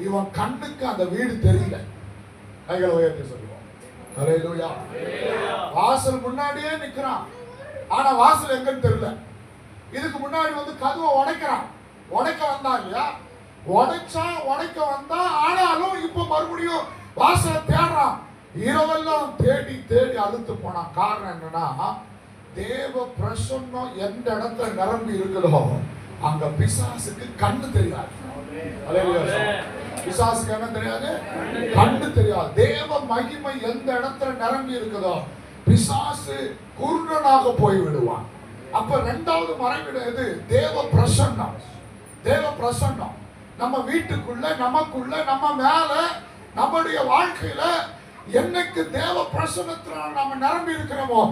S3: இவன் கண்ணுக்கு அந்த வீடு தெரியல. கைகளை உயர்த்தி சொல்லுவோம். அல்லேலூயா. வாசல் முன்னாடியே நிக்கிறான். ஆனா வாசல் எங்கன்னு தெரியல. இதுக்கு முன்னாடி வந்து கதவை உடைக்கிறான். உடைக்க வந்தான் இல்லையா? உடைக்க வந்தா, ஆனாலும் இப்ப மறுபடியும் வாசலை தேடுறான். இரவெல்லாம் தேடி அழுத்து போனான். காரணம் என்னன்னா, தேவ பிரசன்னம் எந்த இடத்துல நிரம்பி இருக்குதோ அங்க பிசாசுக்கு கண்ணு தெரியாது. பிசாசுக்கு என்ன தெரியாது? கண்ணு தெரியாது. தேவ மகிமை எந்த இடத்துல நிரம்பி இருக்குதோ பிசாசு குருடனாக போய் விடுவான். அப்ப 2வது மறைவிட எது? தேவ பிரசன்னம். தேவ பிரசன்னம் நம்ம வீட்டுக்குள்ள, நமக்குள்ள, நம்ம மேல, நம்முடைய வாழ்க்கையில என்னைக்கு தேவ பிரசன்னத்தினால் நம்ம நிரம்பி இருக்கிறோமோ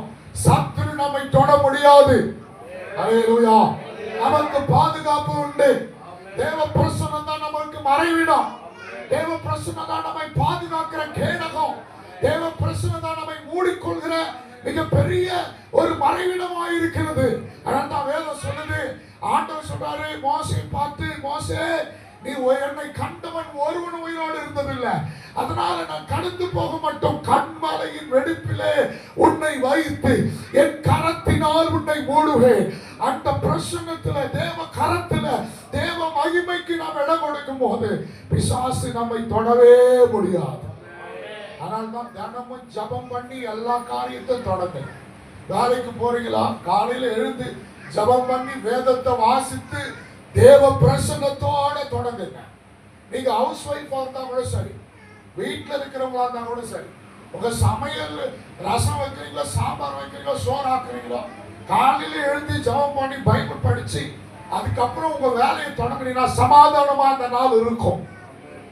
S3: சத்துரு நம்மை தொட முடியாது. அல்லேலூயா. நமக்கு பாதுகாப்பு உண்டு. தேவ பிரசன்னம் தான் நமக்கு மறைவிடம். தேவ பிரசன்னம் தான் நம்மை பாதுகாக்கிற கேடகம். தேவ பிரசன்னம் தான் நம்மை மூடிக்கொள்கிற மிகப்பெரிய ஒரு மறைவிடமாக இருக்கிறது. அதான் வேதம் சொல்லுது. ஆண்டவர் சொல்றாரு மோசேயை பார்த்து, மோசே, நீ என்னை கண்டவன் ஒருவன் உயிரோடு இருந்ததில்லை, அதனால நான் கடந்து போக மாட்டோம். கண்மலையின் வெடிப்பிலே உன்னை வைத்து என் கரத்தினால் உன்னை மூடுவேன். அந்த பிரசன்னத்துல, தேவ கரத்துல, தேவ மகிமைக்கு நாம் இடம் கொடுக்கும் போது பிசாசு நம்மை தொடவே முடியாது. ஆனால் தான் தினமும் ஜபம் பண்ணி எல்லா காரியத்தையும் தொடங்க. வேலைக்கு போறீங்களா? காலையில எழுந்து ஜபம் பண்ணி வேதத்தை வாசித்து தேவ பிரசன்னத்தோட தொடங்குங்க. நீங்க ஹவுஸ் ஒய்ஃபா இருந்தா கூட சரி, வீட்டுல இருக்கிறவங்களா இருந்தா கூட சரி, உங்க சமையல் ரசம் வைக்கிறீங்களோ, சாம்பார் வைக்கிறீங்களோ, சோறு ஆக்குறீங்களோ, காலையில எழுந்து ஜபம் பண்ணி பைபிள் படிச்சு அதுக்கப்புறம் உங்க வேலையை தொடங்குனீங்கன்னா சமாதானமா அந்த நாள் இருக்கும்.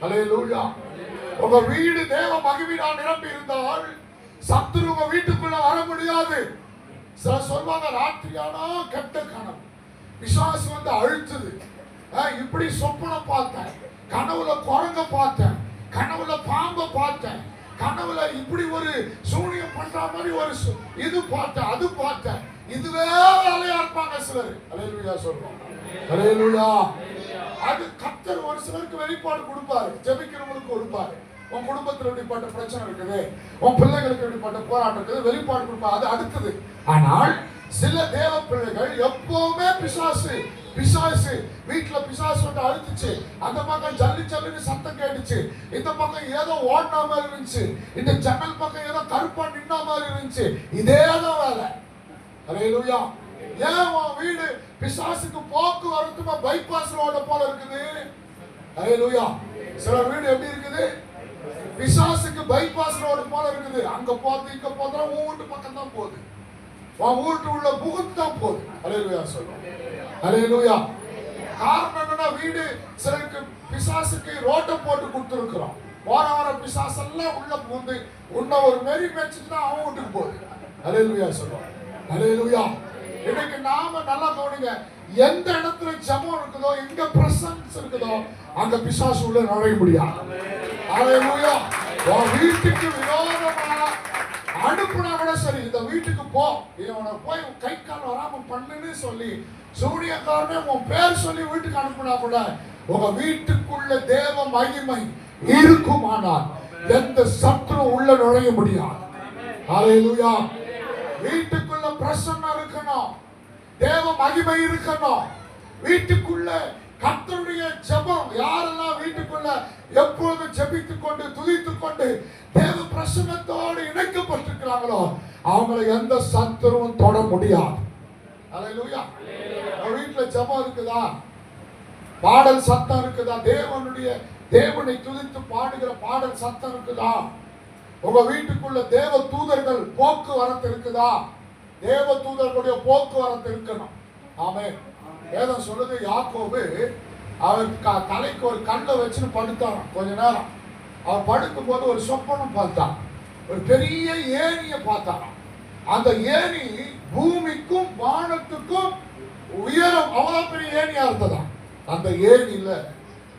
S3: அல்லேலூயா. உங்க வீடு தேவ மகிமையினால் நிரம்பி இருந்தால் சத்துரு உங்க வீட்டுக்குள்ள வர முடியாது. சில சொல்வாங்க, ராத்திரியானா கெட்ட கனவு, பிசாசு வந்து அழுத்துது, இப்படி சொப்பனை பார்த்தேன், கனவுல குரங்க பார்த்தேன், கனவுல பாம்பை பார்த்தேன், கனவுல இப்படி ஒரு சூனியம் பண்ற மாதிரி ஒரு இது பார்த்தேன், அது பார்த்தேன். இதுவே வேலையா இருப்பாங்க சிலர். அல்லேலூயா சொல்றோம். அல்லேலூயா. அது கர்த்தர் ஒரு சிலருக்கு வெளிப்பாடு கொடுப்பாரு, ஜெபிக்கிறவங்களுக்கு கொடுப்பாரு. உன் குடும்பத்தில் எப்படிப்பட்ட பிரச்சனை இருக்குது, உன் பிள்ளைகளுக்கு எப்படிப்பட்ட போராட்டம் இருக்குது, வெளிப்பாடு கொடுப்பாரு. அது அடுத்தது. ஆனால் சில தேவ பிள்ளைகள் எப்பவுமே பிசாசு பிசாசு வீட்டுல பிசாசு வந்து அழுத்துச்சு, அந்த பக்கம் ஜல்லி ஜல்லுன்னு சத்தம் கேட்டுச்சு, இந்த பக்கம் ஏதோ ஓடின மாதிரி இருந்துச்சு, இந்த ஜன்னல் பக்கம் ஏதோ கருப்பா நின்ன மாதிரி இருந்துச்சு. இதேதான் வேலை. அல்லேலூயா. ஏன் உன் வீடு பிசாசுக்கு போக்குவரத்துமா பைபாஸ் ரோட போல இருக்குது? அல்லேலூயா. சில வீடு எப்படி இருக்குது? பிசாசுக்கு பைபாஸ் ரோடு போல இருக்குது. அங்க போது இங்க போதுனா உன் வீட்டு பக்கம் தான் போகுது, உன் வீட்டு உள்ள புகுத்து தான் போகுது. அல்லேலூயா சொல்லுவோம். அல்லேலூயா. காரணம் என்னன்னா, வீடு சிலருக்கு பிசாசுக்கு ரோட்டை போட்டு கொடுத்துருக்கிறோம். போற வர பிசாசெல்லாம் உள்ள புகுந்து உன்ன ஒரு மெரி மேய்ச்சிட்டு தான் அவன் வீட்டுக்கு போகுது. அல்லேலூயா சொல்லுவோம். அல்லேலூயா. இன்னைக்கு நாம நல்லா கவனிங்க, எந்த இடத்துல ஜெபம் இருக்குதோ, எங்க பிரசன்ஸ் இருக்குதோ, அங்க பிசாசு உள்ள நுழைய முடியாது. அல்லேலூயா. உன் வீட்டுக்கு விரோதமா அனுப்புனா கூட சரி, இந்த வீட்டுக்கு போ, இவனை போய் கை கால் வராம பண்ணுன்னு சொல்லி சூரியக்காரனே உன் பேர் சொல்லி வீட்டுக்கு அனுப்புனா கூட உங்க வீட்டுக்குள்ள தேவ மகிமை இருக்குமானால் எந்த சத்ரு உள்ள நுழைய முடியாது. அல்லேலூயா. வீட்டுக்குள்ள பிரசன்னம் இருக்கணும், தேவ மகிமை இருக்கணும். வீட்டுக்குள்ள கர்த்தருடைய ஜெபம், யாரெல்லாம் வீட்டுக்குள்ள எப்பொழுதும் ஜெபித்துக் கொண்டு துதித்துக் கொண்டு தேவ பிரசன்னத்தோடு இணைக்கப்பட்டிருக்கிறாங்களோ அவங்களை எந்த சத்துருவும் தொட முடியாது. அல்லேலூயா. வீட்டுல ஜெபம் இருக்குதா, பாடல் சத்தம் இருக்குதா, தேவனை துதித்து பாடுகிற பாடல் சத்தம் இருக்குதா, உங்க வீட்டுக்குள்ள தேவ தூதர்கள் போக்குவரத்து இருக்குதா? தேவ தூதர்களுடைய போக்குவரத்து இருக்கணும். ஆமென். வேதம் சொல்லுது, யாக்கோபு அவர் தலைக்கு ஒரு கல்லை வச்சுன்னு படுத்தாராம். கொஞ்ச நேரம் அவர் படுக்கும் போது ஒரு சொப்பனம் பார்த்தான். ஒரு பெரிய ஏணியை பார்த்தாராம். அந்த ஏணி பூமிக்கும் வானத்துக்கும் உயரம், அவ்வளவு பெரிய ஏணியா இருந்ததா. அந்த ஏணியில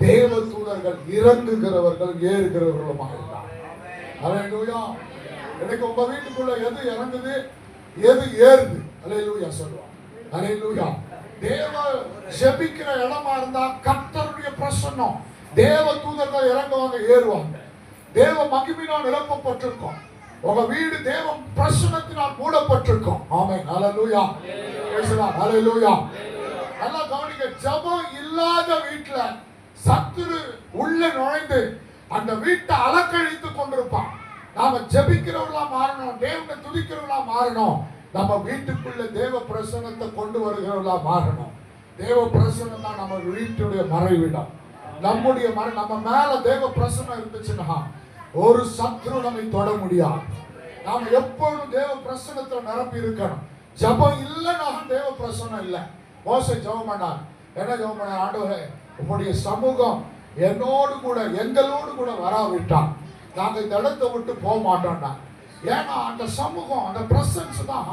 S3: தேவ தூதர்கள் இறங்குகிறவர்கள் ஏறுகிறவர்களுமாக இருந்தார். அல்லேலூயா. எனக்கு உங்க வீட்டுக்குள்ள எது இறங்குது, எது ஏறுது? அல்லேலூயா சொல்லுவாங்க. அல்லேலூயா. தேவ ஜெபிக்கிற இடமா இருந்தா கர்த்தருடைய பிரசன்னம், தேவ தூதர்கள் இறங்குவாங்க, ஏறுவாங்க. தேவ மகிமையினால் நிரப்பப்பட்டிருக்கும். உங்க வீடு தேவ பிரசன்னத்தினால் மூடப்பட்டிருக்கும். ஆமென். அல்லேலூயா. அல்லேலூயா. நல்லா கவனிங்க, ஜெபம் இல்லாத வீட்டுல சத்துரு உள்ள நுழைந்து அந்த வீட்டை அலக்கழித்து கொண்டிருப்பான். நாம ஜெபிக்கிறவர்களா மாறணும், தேவனை துதிக்கிறவர்களா மாறணும். நம்ம வீட்டுக்குள்ள தேவ பிரசன்னத்தை கொண்டு வருகிறவர்களா மாறணும். தேவ பிரசன்னம் தான் நம்ம வீட்டுடைய மறைவிடம். நம்முடைய நம்ம மேல தேவ பிரசன்னம் இருந்துச்சுன்னா ஒரு சத்ரு நம்மை தொட முடியாது. நாம எப்பொழுதும் தேவ பிரசன்னத்துல நிரப்பி இருக்கணும். ஜெபம் இல்லைன்னா தேவ பிரசன்னம் இல்லை. மோசே ஜெபம் பண்ணார். என்ன ஜெபம் பண்ணார்? ஆண்டவரே, உம்முடைய சமூகம் என்னோடு கூட எங்களோடு கூட வராவிட்டான் நாங்க இந்த இடத்தை விட்டு போக மாட்டோம்னா. ஏன்னா அந்த சமூகம், அந்த பிரசன்ஸ் தான்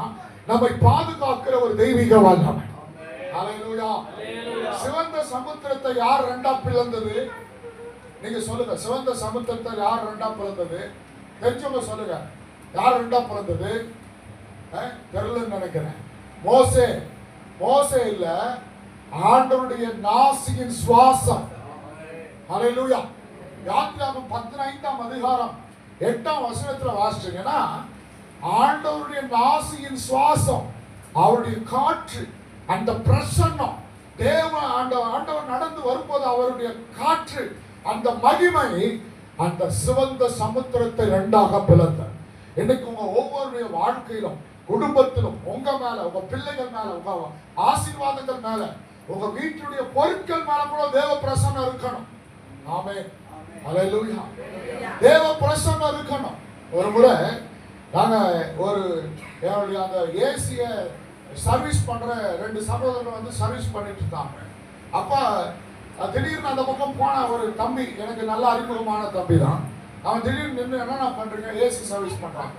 S3: நம்மை பாதுகாக்கிற ஒரு தெய்வீக வல்லமை. அல்லேலூயா. சிவந்த சமுத்திரத்தை யார் ரெண்டா பிளந்தது? நீங்க சொல்லுங்க. சிவந்த சமுத்திரத்தை யார் ரெண்டா பிளந்தது? தெரிஞ்சவங்க சொல்லுங்க. யார் ரெண்டா பிளந்தது? தெரியலன்னு நினைக்கிறேன். மோசே இல்ல, ஆண்டவருடைய நாசியின் சுவாசம். அல்லேலூயா. யாத்திராகமம் 15ஆம் அதிகாரம் 8ஆம் வசனத்துல வாசிச்சீங்கன்னா, ஆண்டவருடைய நாசியின் சுவாசம், அவருடைய காற்று, அந்த பிரசன்னம், ஆண்டவர் நடந்து வரும்போது அவருடைய காற்று, அந்த மகிமை அந்த சிவந்த சமுத்திரத்தை இரண்டாக பிளந்த. இன்னைக்கு உங்க ஒவ்வொருடைய வாழ்க்கையிலும், குடும்பத்திலும், உங்க மேல, உங்க பிள்ளைகள் மேல, உங்க ஆசீர்வாதங்கள் மேல, உங்க வீட்டுடைய பொருட்கள் மேல கூட தேவ பிரசன்னம் இருக்கணும். ஆமென். அல்லேலூயா. தேவ பிரசன்னம் இருக்கணும். ஒரு முறை நாங்க என்னுடைய அந்த ஏசிய சர்வீஸ் பண்ற 2 சகோதரர்கள் வந்து சர்வீஸ் பண்ணிட்டு இருந்தாங்க. அப்ப திடீர்னு அந்த பக்கம் போன ஒரு தம்பி, எனக்கு நல்ல அறிமுகமான தம்பி தான். அவன் திடீர்னு நின்று, என்ன பண்றீங்க? ஏசி சர்வீஸ் பண்றாங்க.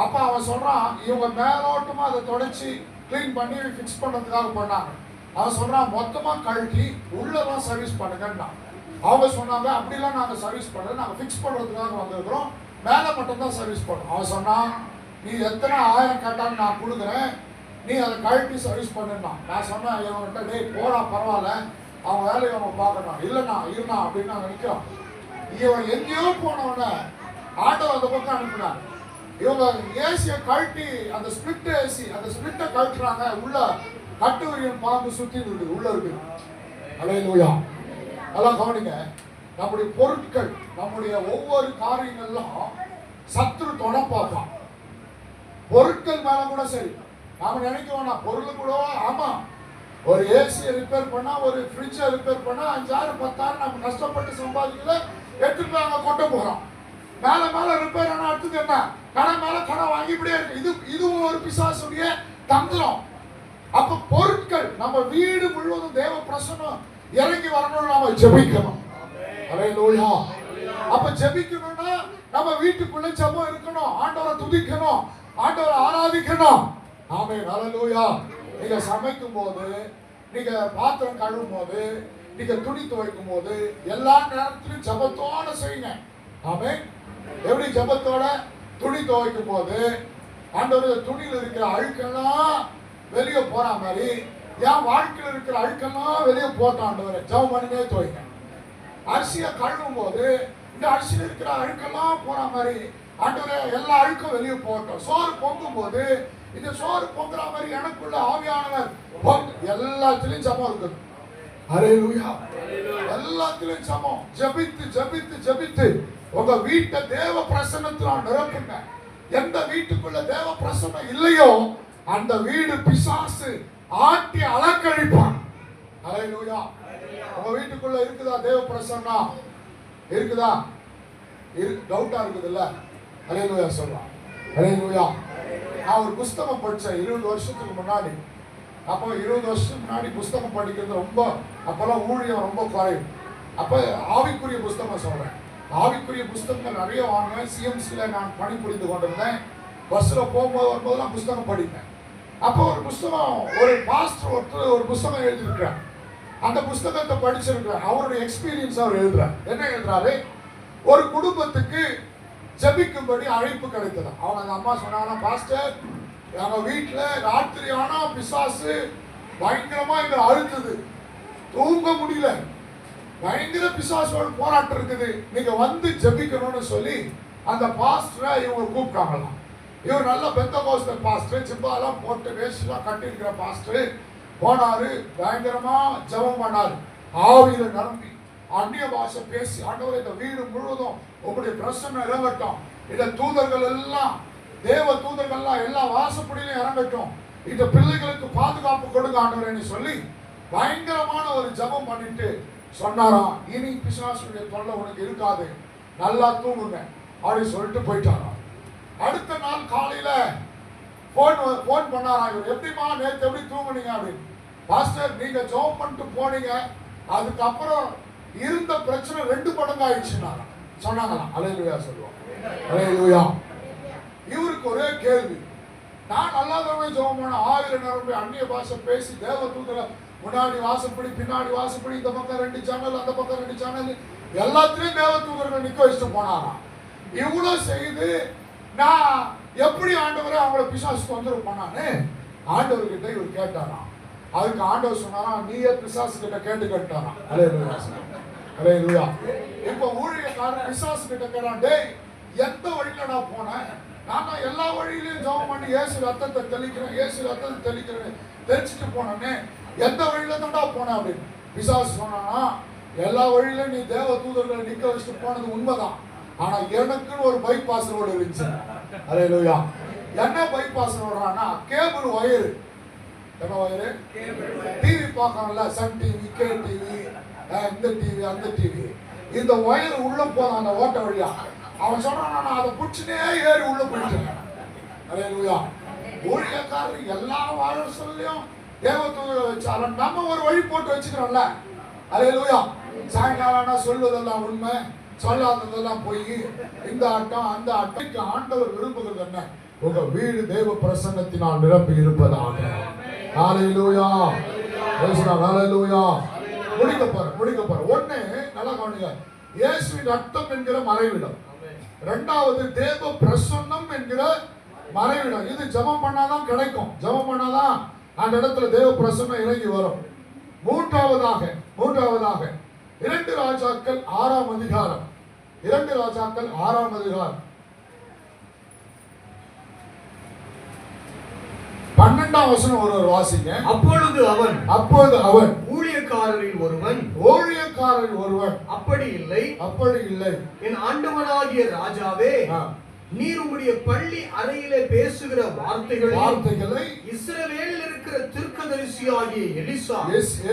S3: அப்ப அவன் சொல்றான், இவங்க மேலோட்டமா அதை தொடச்சி கிளீன் பண்ணி ஃபிக்ஸ் பண்றதுக்காக பண்ணாங்க. அவன் சொல்றான், மொத்தமா கழட்டி உள்ளதான் சர்வீஸ் பண்ணுங்கன்னா. அவங்க சொன்னாங்க, அப்படிலாம் நாங்க சர்வீஸ் பண்ணல, நாங்க ஃபிக்ஸ் பண்றதுக்காக வந்திருக்கிறோம், மேல மட்டும் தான் சர்வீஸ் பண்ணோம். அவன் சொன்னான், நீ எத்தனை 1000 கேட்டாலும் நான் கொடுக்குறேன், நீ அதை கழட்டி சர்வீஸ் பண்ணுன்னா. நான் சொன்னேன் இவன்கிட்ட, டேய் போடா, பரவாயில்ல, அவன் வேலையை அவன் பார்க்கணும். இல்லைண்ணா இருண்ணா அப்படின்னு நாங்கள் நிற்கிறோம். இவன் எங்கேயோ போனவன ஆண்டவர் அந்த பக்கம் அனுப்பினார். இவங்க ஏசியை கழட்டி, அந்த ஸ்பிளிட் ஏசி, அந்த ஸ்பிளிட்டை கழட்டுறாங்க. உள்ள கட்டுவிரியன் பாம்பு சுத்தி இருக்குது, உள்ள இருக்குது. அல்லேலூயா. நல்லா கவனிங்க. நம்முடைய பொருட்கள், நம்முடைய ஒவ்வொரு காரியங்கள்லாம் சத்துரு தொட பார்ப்பான். பொருட்கள் மேல கூட சரி, நாம நினைக்கிறோம் பொருள் கூட, ஆமா, ஒரு ஏசியை ரிப்பேர் பண்ணா, ஒரு ஃப்ரிட்ஜை ரிப்பேர் பண்ணா 5,000 10,000 நம்ம கஷ்டப்பட்டு சம்பாதிக்கல, எடுத்துட்டு போய் அங்க கொண்டு போறோம். மேல மேல ரிப்பேர் ஆனா அடுத்தது என்ன, கடை மேல கடை வாங்கி இப்படியே இருக்கு. இதுவும் ஒரு பிசாசுடைய தந்திரம். அப்ப பொருட்கள், நம்ம வீடு முழுவதும் தேவ பிரசன்னம் இறங்கி வரணும், நாம ஜெபிக்கணும். அல்லேலூயா. அப்ப ஜெபிக்கணும்னா நம்ம வீட்டுக்குள்ள ஜெபம் இருக்கணும், ஆண்டவரை துதிக்கணும், ஆண்டவரை ஆராதிக்கணும். ஆமென். அல்லேலூயா. நீங்க சமைக்கும் போது, நீங்க பாத்திரம் கழுவும் போது, நீங்க துணி துவைக்கும் போது, எல்லா நேரத்திலும் ஜெபத்தோட செய்யுங்க. ஆமென். எப்படி ஜெபத்தோட? துணி துவைக்கும் போது ஆண்டவருடைய துணியில் இருக்கிற அழுக்கெல்லாம் வெளியே போற மாதிரி என் வாழ்க்கையில் இருக்கிற அழுக்கெல்லாம் வெளியே போட்ட ஆண்டவரை ஜெபம் பண்ணினே துவைங்க. அரிசியை கழுவும் போது இந்த அரிசியில் இருக்கிற அழுக்கெல்லாம் போற மாதிரி ஆண்டவரே எல்லா அழுக்கும் வெளியே போட்டோம். சோறு பொங்கும் போது இந்த சோறு பொங்குற மாதிரி எனக்குள்ள ஆவியானவர் எல்லாத்திலையும் ஜெபம் இருக்குது. அல்லேலூயா. எல்லாத்திலையும் ஜெபம். ஜெபித்து ஜெபித்து ஜெபித்து உங்க வீட்டை தேவ பிரசன்னத்தினால் நிரப்புங்க. எந்த வீட்டுக்குள்ள தேவ பிரசன்னம் இல்லையோ அந்த வீடு பிசாசு ஆட்டி அலக்கழிப்பான். அல்லேலூயா. உங்க வீட்டுக்குள்ள இருக்குதா தேவ பிரசன்னம்? இருக்குதா? டவுட்டா இருக்குதுல்ல? அல்லேலூயா சொல்லலாம். அல்லேலூயா. நான் ஒரு புஸ்தகம் படிச்சேன் 20 வருஷத்துக்கு முன்னாடி. அப்போ 20 வருஷத்துக்கு முன்னாடி புஸ்தகம் படிக்கிறது ரொம்ப, அப்பெல்லாம் ஊழியம் ரொம்ப குறையும். அப்ப ஆவிக்குரிய புஸ்தகம் சொல்றேன். ஆவிக்குரிய புஸ்தகங்கள் நிறைய வாங்குவேன். சிஎம்சில நான் பணிபுரிந்து கொண்டிருந்தேன். பஸ்ல போகும்போது வரும்போதெல்லாம் புஸ்தகம் படிப்பேன். அப்போ ஒரு புஸ்தகம், ஒரு பாஸ்டர் ஒருத்தர் ஒரு புஸ்தகம் எழுதியிருக்கிறார். அந்த புஸ்தகத்தை படிச்சிருக்கிறார். அவருடைய எக்ஸ்பீரியன்ஸ் அவர் எழுதுறார். என்ன எழுதுறாரு? ஒரு குடும்பத்துக்கு ஜெபிக்கும்படி அழைப்பு கிடைத்தது. அவங்க அம்மா சொன்னாங்கன்னா, பாஸ்டர் எங்க வீட்டுல ராத்திரி ஆனா பிசாசு பயங்கரமா எங்களை அழுத்துது, தூங்க முடியல, பயங்கர பிசாசோட போராட்டம் இருக்குது, நீங்க வந்து ஜெபிக்கணும்னு சொல்லி அந்த பாஸ்டரை இவங்க கூப்பிட்டாங்களாம். இவர் நல்ல பெந்தகோஸ்தல் பாஸ்டர், ஜிப்பாலாம் போட்டு வேஷ்டிலாம் கட்டிருக்கிற பாஸ்டர். போனாரு, பயங்கரமா ஜெபம் பண்ணாரு, ஆவியில நிரம்பி அந்நிய பாஷை பேசி, ஆண்டவரே இந்த வீடு முழுவதும் உங்களுடைய பிரசன்னம் இறங்கட்டும், இந்த தூதர்கள் எல்லாம், தேவ தூதர்கள்லாம் எல்லா வாசப்படியிலும் இறங்கட்டும், இந்த பிள்ளைகளுக்கு பாதுகாப்பு கொடுங்க ஆண்டவரேன்னு சொல்லி பயங்கரமான ஒரு ஜெபம் பண்ணிட்டு சொன்னாராம், இனி பிசாசுடைய தொல்லை உனக்கு இருக்காது, நல்லா தூங்குங்க அப்படின்னு சொல்லிட்டு போயிட்டாராம். அடுத்த நாள் காலையில போன் பண்ணாராம் இவர், எப்படிமா நேற்று எப்படி தூங்குனீங்க அப்படின்னு. பாஸ்டர் நீங்க ஜெபம் பண்ணிட்டு போனீங்க, அதுக்கப்புறம் இருந்த பிரச்சனை 2 மடங்கு ஆயிடுச்சுன்னா சொன்னாங்களாம். அல்லேலூயா சொல்லுவோம். அல்லேலூயா. இவருக்கு ஒரே கேள்வி, நான் நல்லாதவங்க ஜெபம் பண்ண, ஆவியில நிரம்பி அந்நிய பாஷை பேசி தேவ தூதரை முன்னாடி வாசப்படி பின்னாடி வாசப்படி, இந்த பக்கம் 2 சேனல் அந்த பக்கம் 2 சேனல் எல்லாத்திலையும் தேவ தூதர்கள் நிக்க வச்சுட்டு போனாராம். இவ்வளவு செய்து நான் எப்படி ஆண்டவரை அவங்கள பிசாசு தொந்தரவு பண்ணான்னு ஆண்டவர்கிட்ட இவர் கேட்டாராம். அதுக்கு ஆண்டவர் சொன்னாராம், நீயே பிசாசு கிட்ட கேட்டாராம். அல்லேலூயா. அல்லேலூயா. இப்ப ஊழியக்காரன் பிசாசு கிட்ட கேட்டான், டேய் எந்த வழியில நான் போனேன், நான் எல்லா வழியிலையும் ஜெபம் பண்ணி இயேசு ரத்தத்தை தெளிக்கிறேன், இயேசு ரத்தத்தை தெளிக்கிறேன் தெளிச்சுட்டு போனேன்னு, எந்த வழியில தான்டா போனேன் அப்படின்னு. பிசாசு சொன்னானா, எல்லா வழியிலும் நீ தேவ தூதர்களை நிக்க வச்சுட்டு போனது உண்மைதான், ஆனா எனக்குன்னு ஒரு பைபாஸ் ரோடு இருந்துச்சு. அல்லேலூயா. என்ன பைபாஸ் ரோடுறான்னா, கேபிள் வயரு. என்ன வயரு? டிவி பார்க்கறோம்ல, சன் டிவி, கே டிவி, இந்த டிவி அந்த டிவி, இந்த வயர் உள்ள போறான் அந்த ஓட்ட வழியா. அவன் சொல்றான், நான் அதை புடிச்சுனே ஏறி உள்ள போயிட்டேன். அல்லேலூயா. ஊழியக்காரர் எல்லா வாழலையும் தேவ தூதரை வச்சாலும் நம்ம ஒரு வழி போட்டு வச்சுக்கிறோம்ல. அல்லேலூயா. சாயங்காலம் சொல்வதெல்லாம் உண்மை, சொல்லாததெல்லாம் போய், இந்த ஆட்டம் அந்த ஆட்டம். ஆண்டவர் விரும்புகிறது என்ன? உங்க வீடு தேவ பிரசன்னத்தினால் நிரம்பி இருப்பதாக. ஹல்லேலூயா. ஹல்லேலூயா. முடிக்க போற ஒண்ணு நல்லா கவனிங்க. இயேசுவின் ரத்தம் என்கிற மறைவிடம். 2வது தேவ பிரசன்னம் என்கிற மறைவிடம். இது ஜெபம் பண்ணாதான் கிடைக்கும். ஜெபம் பண்ணாதான் அந்த இடத்துல தேவ பிரசன்னம் இறங்கி வரும். மூன்றாவதாக 2 ராஜாக்கள் 6ஆம் அதிகாரம். 2 ராஜாக்கள் 6ஆம் அதிகாரம் 12ஆம் வசனம் ஒரு வாசிங்க.
S4: அப்பொழுது
S3: அவன்
S4: ஊழியக்காரரில் ஒருவன் அப்படி இல்லை என் ஆண்டவனாகிய ராஜாவே, நீர் உம்முடைய பள்ளி அறையிலே பேசுகிற வார்த்தைகளை இஸ்ரவேலில் இருக்கிற தீர்க்கதரிசியாகிய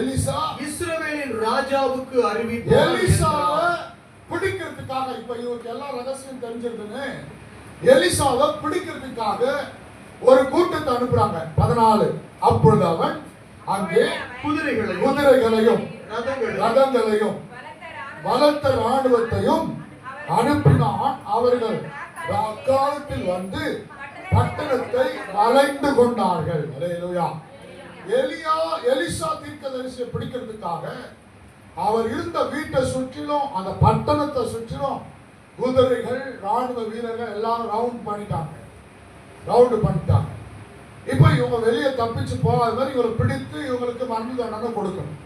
S4: எலிசா இஸ்ரவேலின் ராஜாவுக்கு அறிவித்தார்.
S3: எலிசாவை பிடிக்கிறதுக்காக, இப்ப இவருக்கு எல்லா ரகசியம் தெரிஞ்சிருக்குன்னு எலிசாவை பிடிக்கிறதுக்காக ஒரு கூட்டத்தை அனுப்புறாங்க. 14. அப்பொழுது அவன் அங்கே குதிரைகளையும் ரதங்களையும் பலத்த ராணுவத்தையும் அனுப்பினான். அவர்கள் அக்காலத்தில் வந்து பட்டணத்தை வளைந்து கொண்டார்கள். அல்லேலூயா. எலிசா தீர்க்கதரிசியை பிடிக்கிறதுக்காக அவர் இருந்த வீட்டை சுற்றிலும் அந்த பட்டணத்தை சுற்றிலும் குதிரைகள் ராணுவ வீரர்கள் எல்லாரும் ரவுண்டு பண்ணிட்டாங்க. இப்ப இவங்க வெளியே தப்பிச்சு போகாத மாதிரி இவரை பிடித்து இவங்களுக்கு மரண தண்டனை கொடுக்கணும்.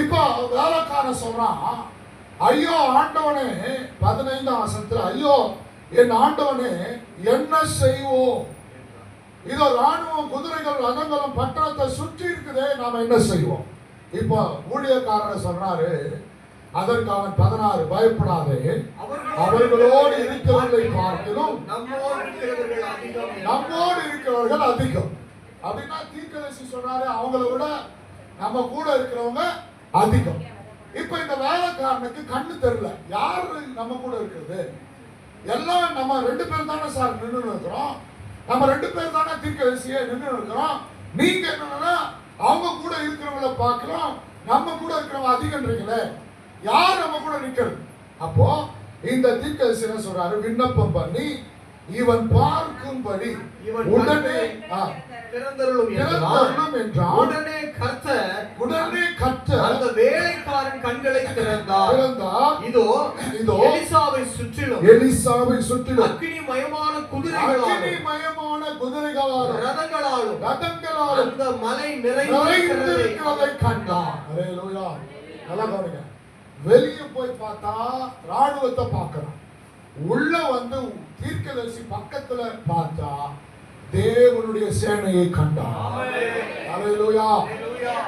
S3: இப்போ வேலைக்காரன் சொல்றான், ஐயோ ஆண்டவனே, 15ஆம் வசனத்துல, ஐயோ என் ஆண்டவனே, என்ன செய்வோம்? இதோ ராணுவம் குதிரைகள் ரதங்களும் பட்டணத்தை சுற்றி இருக்குதே, நாம என்ன செய்வோம்? இப்போ ஊழியக்காரர் சொல்றாரு, அதற்கு அவன் 16, பயப்படாதே, அவர்களோடு இருக்கிறவர்களை பார்க்கிறோம் நம்மோடு இருக்கிறவர்கள் அதிகம். அப்படின்னா தீர்க்கதரிசி சொல்றாரு, அவங்கள விட நம்ம கூட இருக்கிறவங்க அதிகம். இப்ப இந்த வேலைக்காரனுக்கு கண்ணு தெரியல, யாரு நம்ம கூட இருக்கிறது? எல்லாம் நம்ம 2 பேர் தானே சார் நின்று இருக்கிறோம், நம்ம 2 பேர் தானே தீர்க்கதரிசியே நின்று இருக்கிறோம். நீங்க என்னன்னா அவங்க கூட இருக்கிறவங்கள பார்க்கிறோம், நம்ம கூட இருக்கிறவங்க அதிகம்ன்றீங்களே, யார் நம்ம கூட நிக்கிறது? அப்போ இந்த தீர்க்கதரிசி என்ன சொல்றாரு, விண்ணப்பம் பண்ணி இவன் பார்க்கும்படி உடனே திறந்தருளும் என்றார். உடனே கர்த்தர்
S4: அந்த வேலைக்காரன் கண்களை திறந்தார். இதோ எலிசாவை சுற்றிலும் அக்கினிமயமான குதிரைகளாலும் ரதங்களாலும் அந்த மலை நிறைந்திருக்கிறதை
S3: கண்டார். அல்லேலூயா. நல்லா பாருங்க, வெளியே போய் பார்த்தா ராணுவத்தை பார்க்கலாம், உள்ள வந்து தீர்க்கதரிசி பக்கத்துல பார்த்தா தேவனுடைய சேனையை கண்டார். அல்லேலூயா.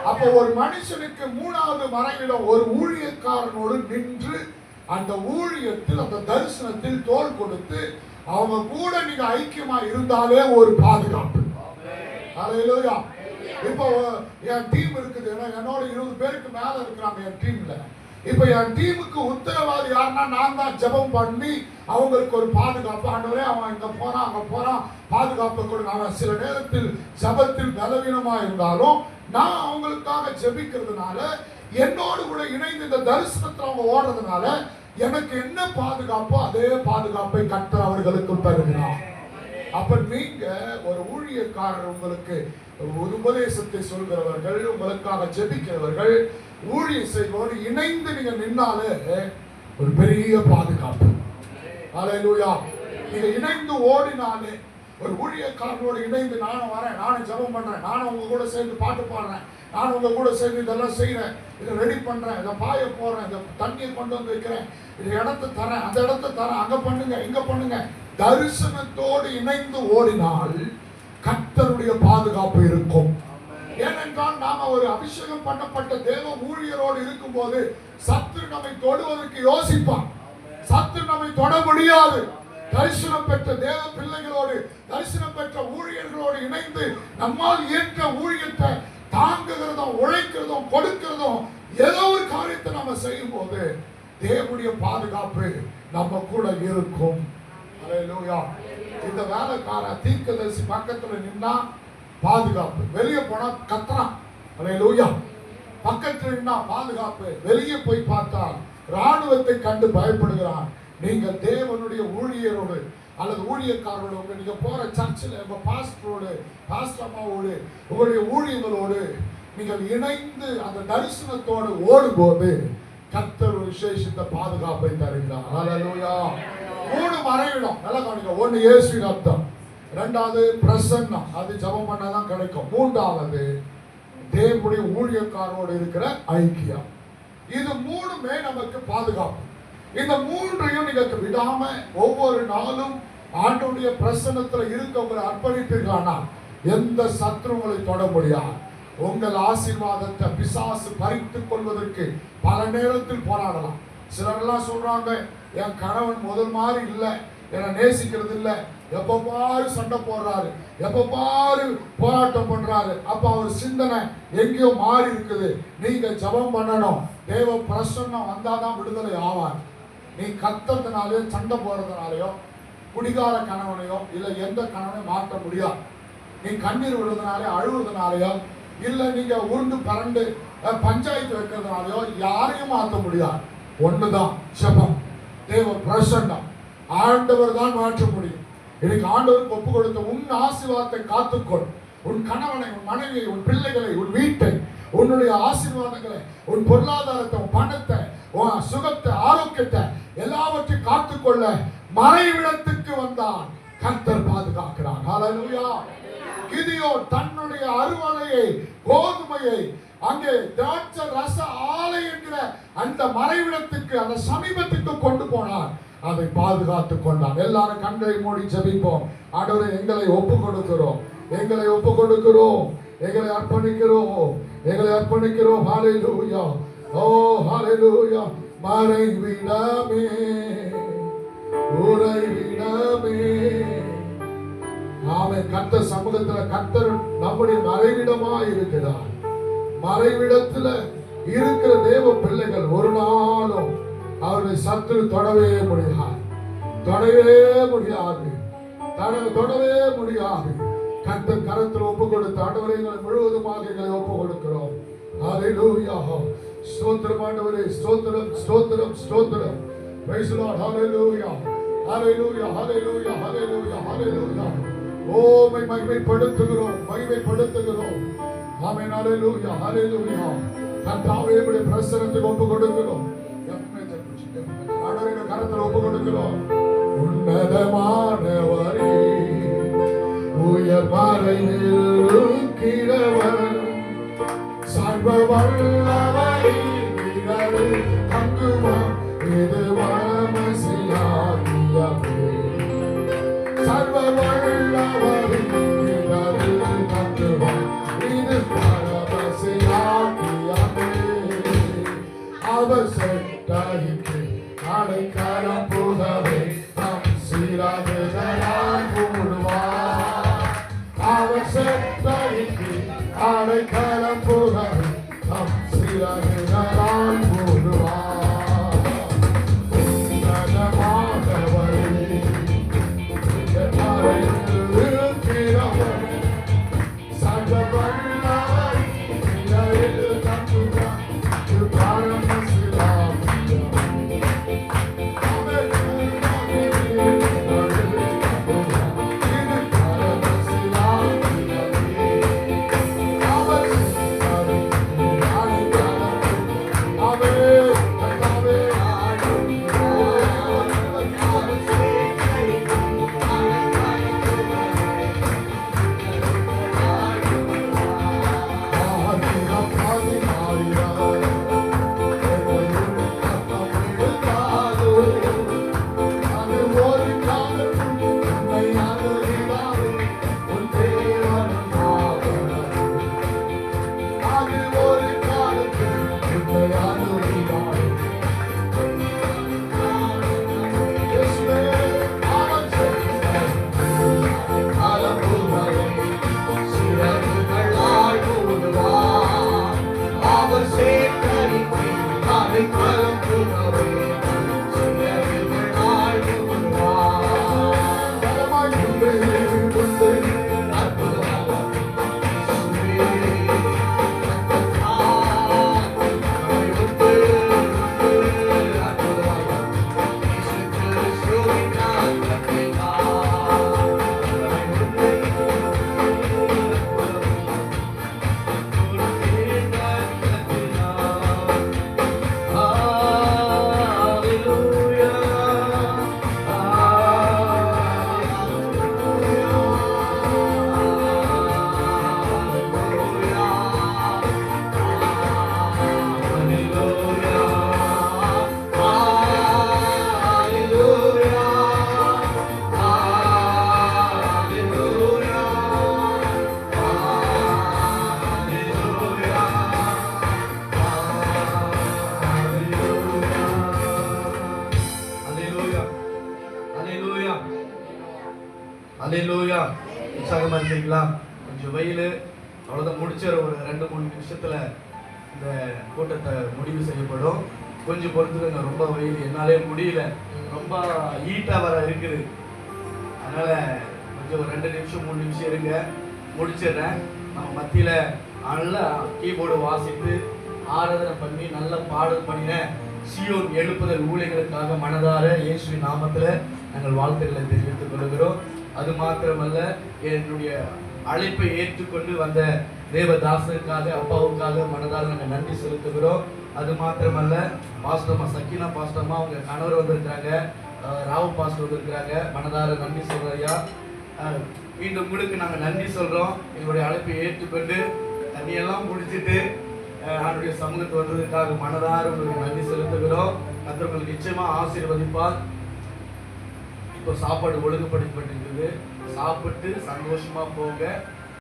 S3: அப்ப ஒரு மனுஷனுக்கு 3வது மறையிடம் ஒரு ஊழியக்காரனோடு நின்று அந்த ஊழியத்தில் அந்த தரிசனத்தில் தோள் கொடுத்து அவங்க கூட நீங்க ஐக்கியமா இருந்தாலே ஒரு பாதுகாப்பு. அல்லேலூயா. இப்போ என் டீம் இருக்குது, என்னோட 20 பேருக்கு மேல இருக்கிறாங்க என் டீம்ல. இப்ப என் டீமுக்கு உத்தரவாதி யாருன்னா நான் தான். ஜெபம் பண்ணி அவங்களுக்கு ஒரு பாதுகாப்பு, ஆண்டவரே அவன் இங்க போறான் அங்க போறான், பாதுகாப்பு கொடுங்க. அவன் சில நேரத்தில் ஜெபத்தில் பலவீனமா இருந்தாலும் நான் அவங்களுக்காக ஜெபிக்கிறதுனால, என்னோடு கூட இணைந்து இந்த தரிசனத்தில் அவங்க ஓடுறதுனால எனக்கு என்ன பாதுகாப்போ அதே பாதுகாப்பை கர்த்தர் அவர்களுக்கு தருகிறார். அப்ப நீங்க ஒரு ஊழியக்காரர், உங்களுக்கு ஒரு உபதேசத்தை சொல்கிறவர்கள், உங்களுக்காக ஜெபிக்கிறவர்கள், ஊழிய செய்வோடு இணைந்து நீங்க நின்னாலே ஒரு பெரிய பாதுகாப்பு. அல்லேலூயா. நீங்க இணைந்து ஓடினாலே, ஒரு ஊழியக்காரனோடு இணைந்து நானும் வரேன், நானும் ஜெபம் பண்றேன், நானும் உங்க கூட சேர்ந்து பாட்டு பாடுறேன், நானும் உங்க கூட சேர்ந்து இதெல்லாம் செய்யறேன், இதை ரெடி பண்றேன், இதை பாய போடுறேன், இந்த தண்ணியை கொண்டு வந்து வைக்கிறேன், இந்த இடத்தை தரேன், அந்த இடத்தை தரேன், அங்க பண்ணுங்க இங்க பண்ணுங்க. தரிசனத்தோடு இணைந்து ஓடினால் கர்த்தருடைய பாதுகாப்பு இருக்கும். ஏனென்றால் நாம ஒரு அபிஷேகம் பண்ணப்பட்ட தேவ ஊழியரோடு இருக்கும் போது சத்துரு நம்மை தொடுவதற்கு யோசிப்பான், சத்துரு நம்மை தொட முடியாது. தரிசனம் பெற்ற தேவ பிள்ளைகளோடு, தரிசனம் பெற்ற ஊழியர்களோடு இணைந்து நம்மால் இயன்ற ஊழியத்தை தாங்குகிறதும் உழைக்கிறதும் கொடுக்கிறதும் ஏதோ ஒரு காரியத்தை நம்ம செய்யும் போது தேவனுடைய பாதுகாப்பு நம்ம கூட இருக்கும். அல்லேலூயா. இந்த வேலைக்கார தீர்க்கதரிசி பக்கத்துல நின்னா பாதுகாப்பு, வெளியே போனா கத்துறான். அல்லேலூயா. பக்கத்துல நின்னா பாதுகாப்பு, வெளியே போய் பார்த்தால் ராணுவத்தை கண்டு பயப்படுகிறான். நீங்க தேவனுடைய ஊழியரோடு அல்லது ஊழியக்காரரோடு, நீங்க போற சர்ச்சில் உங்க பாஸ்டரோடு, பாஸ்டர்மாவோடு, உங்களுடைய ஊழியர்களோடு நீங்கள் இணைந்து அந்த தரிசனத்தோடு ஓடும்போது கர்த்தர் ஒரு விசேஷித்த பாதுகாப்பை தருகிறார். அல்லேலூயா. 3 மறைவிடம் நல்லா கவனிங்க. 1 இயேசுவின் ரத்தம், 2வது பிரசன்னம், அது ஜெபம் பண்ணாதான் கிடைக்கும், 3வது தேவனுடைய ஊழியக்காரரோடு இருக்கிற ஐக்கியம். இது 3மே நமக்கு பாதுகாப்பு. இந்த 3ஐயும் நீங்க விடாம ஒவ்வொரு நாளும் ஆண்டவருடைய பிரசன்னத்துல இருக்க உங்களை அர்ப்பணிப்பீர்களானால் எந்த சத்ரு உங்களை தொட முடியாது. உங்கள் ஆசீர்வாதத்தை பிசாசு பறித்துக் கொள்வதற்கு பல நேரத்தில் போராடலாம். சிலரெல்லாம் சொல்றாங்க, என் கணவன் முதல் மாதிரி இல்லை, என்னை நேசிக்கிறது இல்லை, எப்ப பாரு சண்டை போடுறாரு, எப்ப பாரு போராட்டம் பண்றாரு. அப்ப அவர் சிந்தனை எங்கேயோ மாறி இருக்குது. நீங்க ஜெபம் பண்ணணும். தேவ பிரசன்னம் வந்தாதான் விடுதலை ஆவார். நீ கத்துறதுனாலயோ சண்டை போடுறதுனாலயோ குடிகார கணவனையோ இல்லை எந்த கணவனையும் மாற்ற முடியாது. நீ கண்ணீர் விடுறதுனாலே அழுவதுனாலயோ இல்லை நீங்க உருண்டு பரண்டு பஞ்சாயத்து வைக்கிறதுனாலயோ யாரையும் மாற்ற முடியாது. ஒண்ணுதான் ஜெபம், தேவ பிரசன்னம். ஆண்டவர் தான் மாற்ற முடியும். இன்னைக்கு ஆண்டவருக்கு ஒப்பு கொடுத்த உன் ஆசீர்வாதத்தை காத்துக்கொள். உன் கணவனை, உன் மனைவியை, உன் பிள்ளைகளை, உன் வீட்டை, உன்னுடைய ஆசீர்வாதங்களை, உன் பொருளாதாரத்தை, உன் பணத்தை, உன் சுகத்தை, ஆரோக்கியத்தை எல்லாவற்றையும் காத்துக்கொள்ள மறைவிடத்துக்கு வந்தான். கர்த்தர் பாதுகாக்கிறார். ஹல்லேலூயா. கிதியோன் தன்னுடைய அறுவடையை, கோதுமையை அங்கே திராட்சை ரச ஆலை என்கிற அந்த மறைவிடத்துக்கு, அந்த சமீபத்துக்கு கொண்டு போனார். அதை பாதுகாத்துக் கொண்டான். எல்லாரும் கண்களை மூடி ஜெபிப்போம். ஆண்டவரே, எங்களை ஒப்பு கொடுக்கிறோம், எங்களை ஒப்பு கொடுக்கிறோம், எங்களை அர்ப்பணிக்கிறோம், எங்களை அர்ப்பணிக்கிறோம். ஹல்லேலூயா. ஓ ஹல்லேலூயா. மறைவிடமே, உறைவிடமே. ஆமென். கர்த்தர் சமூகத்துல கர்த்தர் நம்முடைய மறைவிடமா இருக்கிறார். மறைவிடத்துல இருக்கிற தேவ பிள்ளைகள் ஒரு நாளும் அவர்களை சத்துரு தொடவே முடியாது, தொடவே முடியாது, தொடவே முடியாது. கர்த்தர் கரத்தில் ஒப்பு கொடுத்த ஆண்டவரை முழுவதுமாக எங்களை ஒப்பு கொடுக்கிறோம். ஹல்லேலூயா. ஸ்தோத்திரம் ஆண்டவரே, ஸ்தோத்திரம், ஸ்தோத்திரம், ஸ்தோத்திரம். Praise the Lord. Hallelujah. Hallelujah. Hallelujah. Hallelujah. Hallelujah. ஓ மகிமைப்படுத்துகிறோம், மகிமைப்படுத்துகிறோம். ஆமென். ஹல்லேலூயா. ஹல்லேலூயா. கர்த்தாவே, உம்முடைய பிரசன்னத்துக்கு ஒப்பு கொடுக்கிறோம். ஆண்டவரே, கரத்தில் ஒப்பு கொடுக்கிறோம். உன்னதமானவரே, உயர் மறைவில் இருக்கிறவர், சர்வ வல்லவரே, நிழலில் தங்குவார். இது வரமசியாகியவே. சர்வ வல்லவரே, நிழலில் தங்குவார். இது வரமசியாகியவே. அவர் செட்டாயிற்று அடைக்கலம் புகவே, நம் சீராகுதலால் கூடுவார். அவர் செட்டாயிற்று அடைக்கலம் புகவே, நம் சீராகுதலால் கூடுவார்.
S5: அல்லேலூயா. உற்சாகமா இருக்கீங்களா? கொஞ்சம் வெயில், அவ்வளோதான் முடிச்சிட ஒரு 2-3 நிமிஷத்துல இந்த கூட்டத்தை முடிவு செய்யப்படும். கொஞ்சம் பொறுத்துக்கங்க, ரொம்ப வெயில் என்னாலே முடியல, ரொம்ப ஹீட்டா வர இருக்குது. அதனால கொஞ்சம் ஒரு 2 நிமிஷம் 3 நிமிஷம் இருங்க, முடிச்சிடுறேன். நம்ம மத்தியில நல்லா கீபோர்டு வாசித்து ஆராதனை பண்ணி நல்ல பாடல் பண்ணின சியோன் எழுப்புதல் ஊழியர்களுக்காக மனதார இயேசுவின் நாமத்துல நாங்கள் வாழ்த்துக்களை தெரிவித்துக் கொள்கிறோம். அது மாத்திரமல்ல, என்னுடைய அழைப்பை ஏற்றுக்கொண்டு வந்த தேவதாசனுக்காக அப்பாவுக்காக மனதார நாங்கள் நன்றி செலுத்துகிறோம். அது மாத்திரமல்ல, பாஸ்டர்மா சக்கீனா பாஸ்டர்மா அவங்க கணவர் வந்திருக்கிறாங்க, ராவு பாஸ்டர் வந்திருக்கிறாங்க, மனதார நன்றி சொல்றையா. மீண்டும் உங்களுக்கு நாங்கள் நன்றி சொல்றோம். எங்களுடைய அழைப்பை ஏற்றுக்கொண்டு தண்ணியெல்லாம் முடிச்சுட்டு அவருடைய சமூகத்து வந்ததுக்காக மனதார உங்களுக்கு நன்றி செலுத்துகிறோம். மற்றவங்களுக்கு நிச்சயமா ஆசீர்வதிப்பார். இப்போ சாப்பாடு ஒழுங்குபடுத்தப்பட்டிருக்குது, சாப்பிட்டு சந்தோஷமா போங்க.